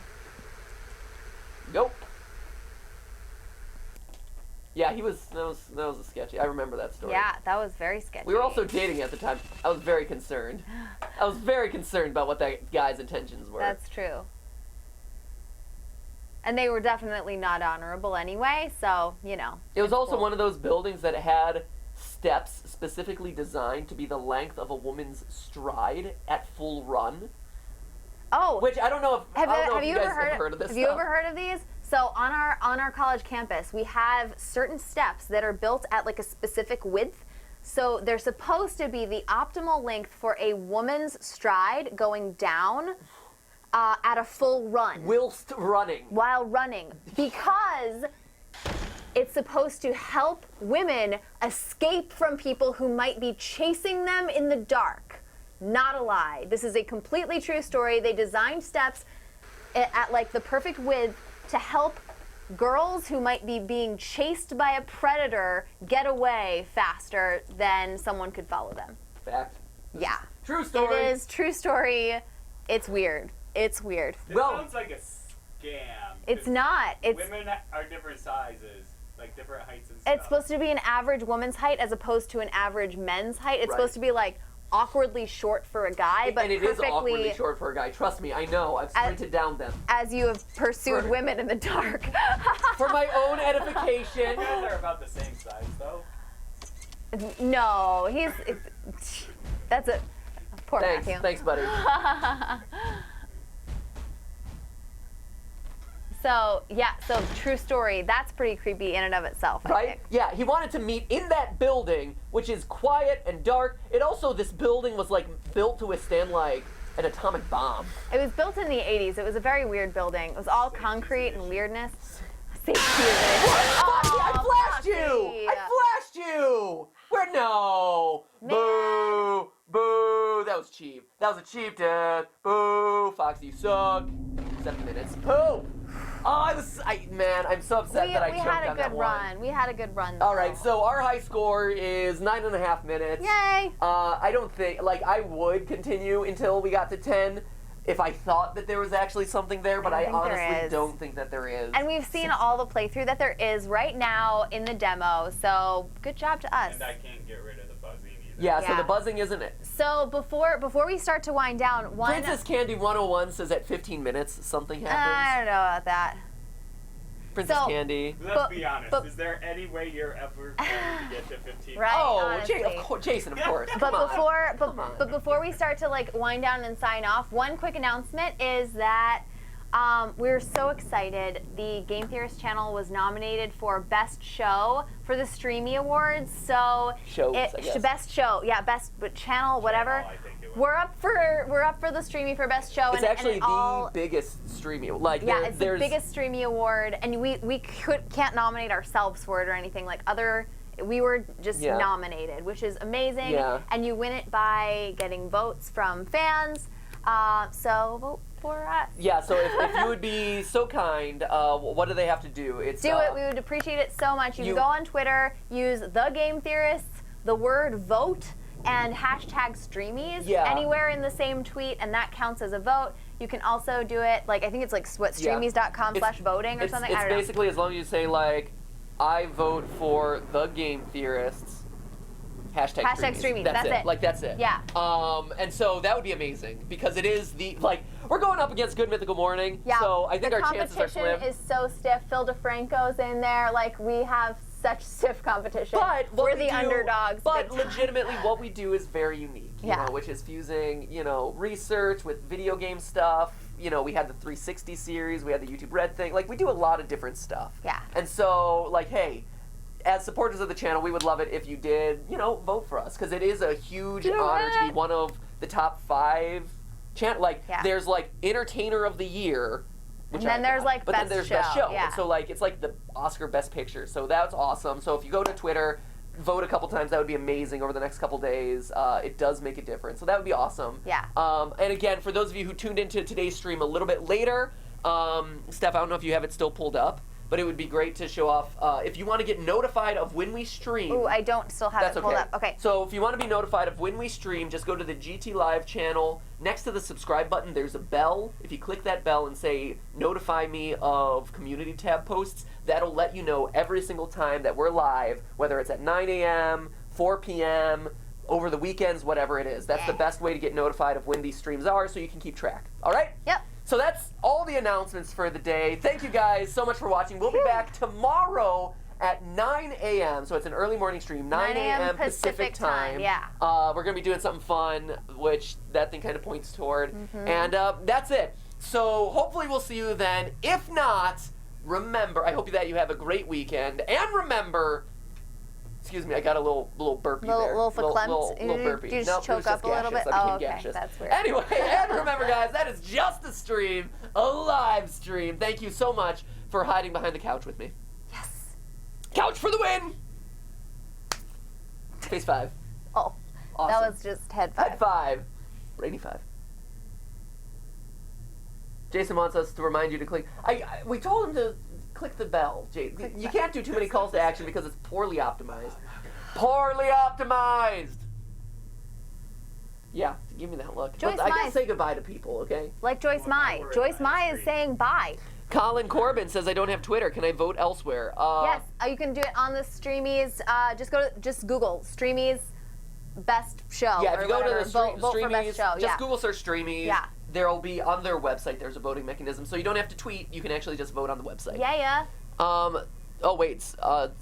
Nope. Yeah, that was a sketchy. I remember that story. Yeah, that was very sketchy. We were also dating at the time. I was very concerned. I was very concerned about what that guy's intentions were. That's true. And they were definitely not honorable anyway, so, It was also one of those buildings that had steps specifically designed to be the length of a woman's stride at full run. Oh. Which I don't know if Have you guys ever have heard of this Have you stuff. ever heard of these? So on our college campus, we have certain steps that are built at like a specific width. So they're supposed to be the optimal length for a woman's stride going down at a full run. Whilst running. While running. Because it's supposed to help women escape from people who might be chasing them in the dark. Not a lie. This is a completely true story. They designed steps at like the perfect width to help girls who might be being chased by a predator get away faster than someone could follow them. Fact. Yeah. True story. It is true story. It's weird. It's weird. This sounds like a scam. It's not. It's women are different sizes, like different heights and stuff. It's supposed to be an average woman's height as opposed to an average men's height. It's Right. supposed to be like awkwardly short for a guy, but and it is perfectly awkwardly short for a guy. Trust me, I know. I've sprinted down them. as you have pursued For- women in the dark. For my own edification. You guys are about the same size, though. No, that's a poor Thanks, Matthew. thanks, buddy. So true story. That's pretty creepy in and of itself. I Right? think. Yeah, he wanted to meet in that building, which is quiet and dark. This building was like built to withstand like an atomic bomb. It was built in the 80s. It was a very weird building. It was all concrete and weirdness. Safety I flashed you! Foxy. I flashed you! Where? No! Man. Boo! Boo! That was cheap. That was a cheap death. Boo! Foxy, you suck. 7 minutes. Poop! Oh, I'm so upset that I we choked had a on that good one. run. We had a good run. All right, though. so our high score is 9.5 minutes. Yay! I don't think, I would continue until we got to 10 if I thought that there was actually something there, but I don't think there honestly is. don't think that there is. And we've seen all the playthrough that there is right now in the demo, so good job to us. And I can't get rid of the buzzing either. Yeah, so Yeah. the buzzing isn't it. So before we start to wind down, Princess Candy 101 says at 15 minutes something happens. I don't know about that. Princess so- Candy. Let's be honest. but- Is there any way you're ever going to get to 15? Right. Oh, honestly. Jason, of course. But Come on. but before we start to wind down and sign off, one quick announcement is that we're so excited. The Game Theorist channel was nominated for Best Show for the Streamy Awards. So Shows, I guess. Best Show, yeah, best channel, whatever. I think it was. We're up for the Streamy for Best Show. It's and actually it all, the biggest streaming. yeah, it's the there's biggest Streamy award, and we can't nominate ourselves for it or anything. We were just Yeah. nominated, which is amazing. Yeah. And you win it by getting votes from fans. So vote for us. Yeah, so if you would be so kind, what do they have to do? It's Do it. We would appreciate it so much. You can go on Twitter, use The Game Theorists, the word vote, and hashtag Streamies Yeah. anywhere in the same tweet, and that counts as a vote. You can also do it, like, I think it's like streamies.com/voting or something. I It's don't know. basically as long as you say, like, I vote for the game theorists. Hashtag Streamies. That's it. Like, that's it. Yeah. And so that would be amazing because it is we're going up against Good Mythical Morning. Yeah. So I think our chances are The slim. competition is so stiff. Phil DeFranco's in there. Like, we have such stiff competition. But what we're we the do- underdogs. But big time. legitimately, what we do is very unique. You Yeah. know, which is fusing, research with video game stuff. We had the 360 series, we had the YouTube Red thing. Like, we do a lot of different stuff. Yeah. And so, like, hey, as supporters of the channel, we would love it if you did, vote for us, because it is a huge honor to be one of the top 5 there's like Entertainer of the Year. And then there's like but best then there's show. Best Show. Yeah. And so it's like the Oscar Best Picture. So that's awesome. So if you go to Twitter, vote a couple times, that would be amazing over the next couple days. It does make a difference. So that would be awesome. Yeah. And again, for those of you who tuned into today's stream a little bit later, Steph, I don't know if you have it still pulled up, but it would be great to show off. If you want to get notified of when we stream. Ooh, I don't still have That's it pulled okay. up. Okay. So if you want to be notified of when we stream, just go to the GTLive channel. Next to the subscribe button, there's a bell. If you click that bell and say, notify me of community tab posts, that'll let you know every single time that we're live, whether it's at 9 a.m., 4 p.m., over the weekends, whatever it is. That's the best way to get notified of when these streams are so you can keep track. All right? Yep. So that's all the announcements for the day. Thank you guys so much for watching. We'll be back tomorrow at 9 a.m. So it's an early morning stream, 9 a.m. Pacific time. Yeah. We're going to be doing something fun, which that thing kind of points toward. And that's it. So hopefully we'll see you then. If not, remember, I hope that you have a great weekend. And remember, excuse me, I got a little burpee there. Little verklempt? Little burpee. Did you just Nope, it choke was up a little gaseous. bit? I Oh, became okay. gaseous. That's weird. Anyway, and remember, guys, that is just a stream, a live stream. Thank you so much for hiding behind the couch with me. Yes. Couch for the win! Face 5. Oh, Awesome. that was just head 5. Head 5. Rainy 5. Jason wants us to remind you to click. We told him to click the bell. You can't do too many calls to action because it's poorly optimized. Poorly optimized! Yeah, give me that look. Joyce I Mai. gotta say goodbye to people, okay? Like Joyce Mai. Joyce Mai is saying bye. Colin Corbin says, I don't have Twitter. Can I vote elsewhere? Yes, you can do it on the Streamies. Just Google Streamies Best Show. Yeah, if or you go to whatever. the vote for Streamies, Best Show. just Yeah. Google search Streamies. Yeah. There'll be on their website, there's a voting mechanism. So you don't have to tweet. You can actually just vote on the website. Yeah. Oh, wait.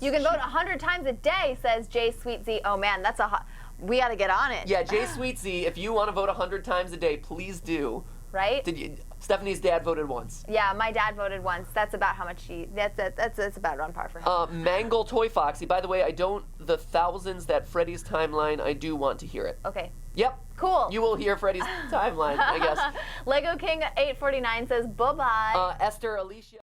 You can vote 100 times a day, says Jay Sweet Z. Oh, man, that's we got to get on it. Yeah, Jay Sweet Z, if you want to vote 100 times a day, please do. Right? Stephanie's dad voted once. Yeah, my dad voted once. That's about how much that's about on par for him. Mangle Toy Foxy. By the way, the thousands that Freddy's timeline, I do want to hear it. Okay. Yep. Cool. You will hear Freddy's timeline, I guess. Lego King 849 says bye-bye. Esther Alicia.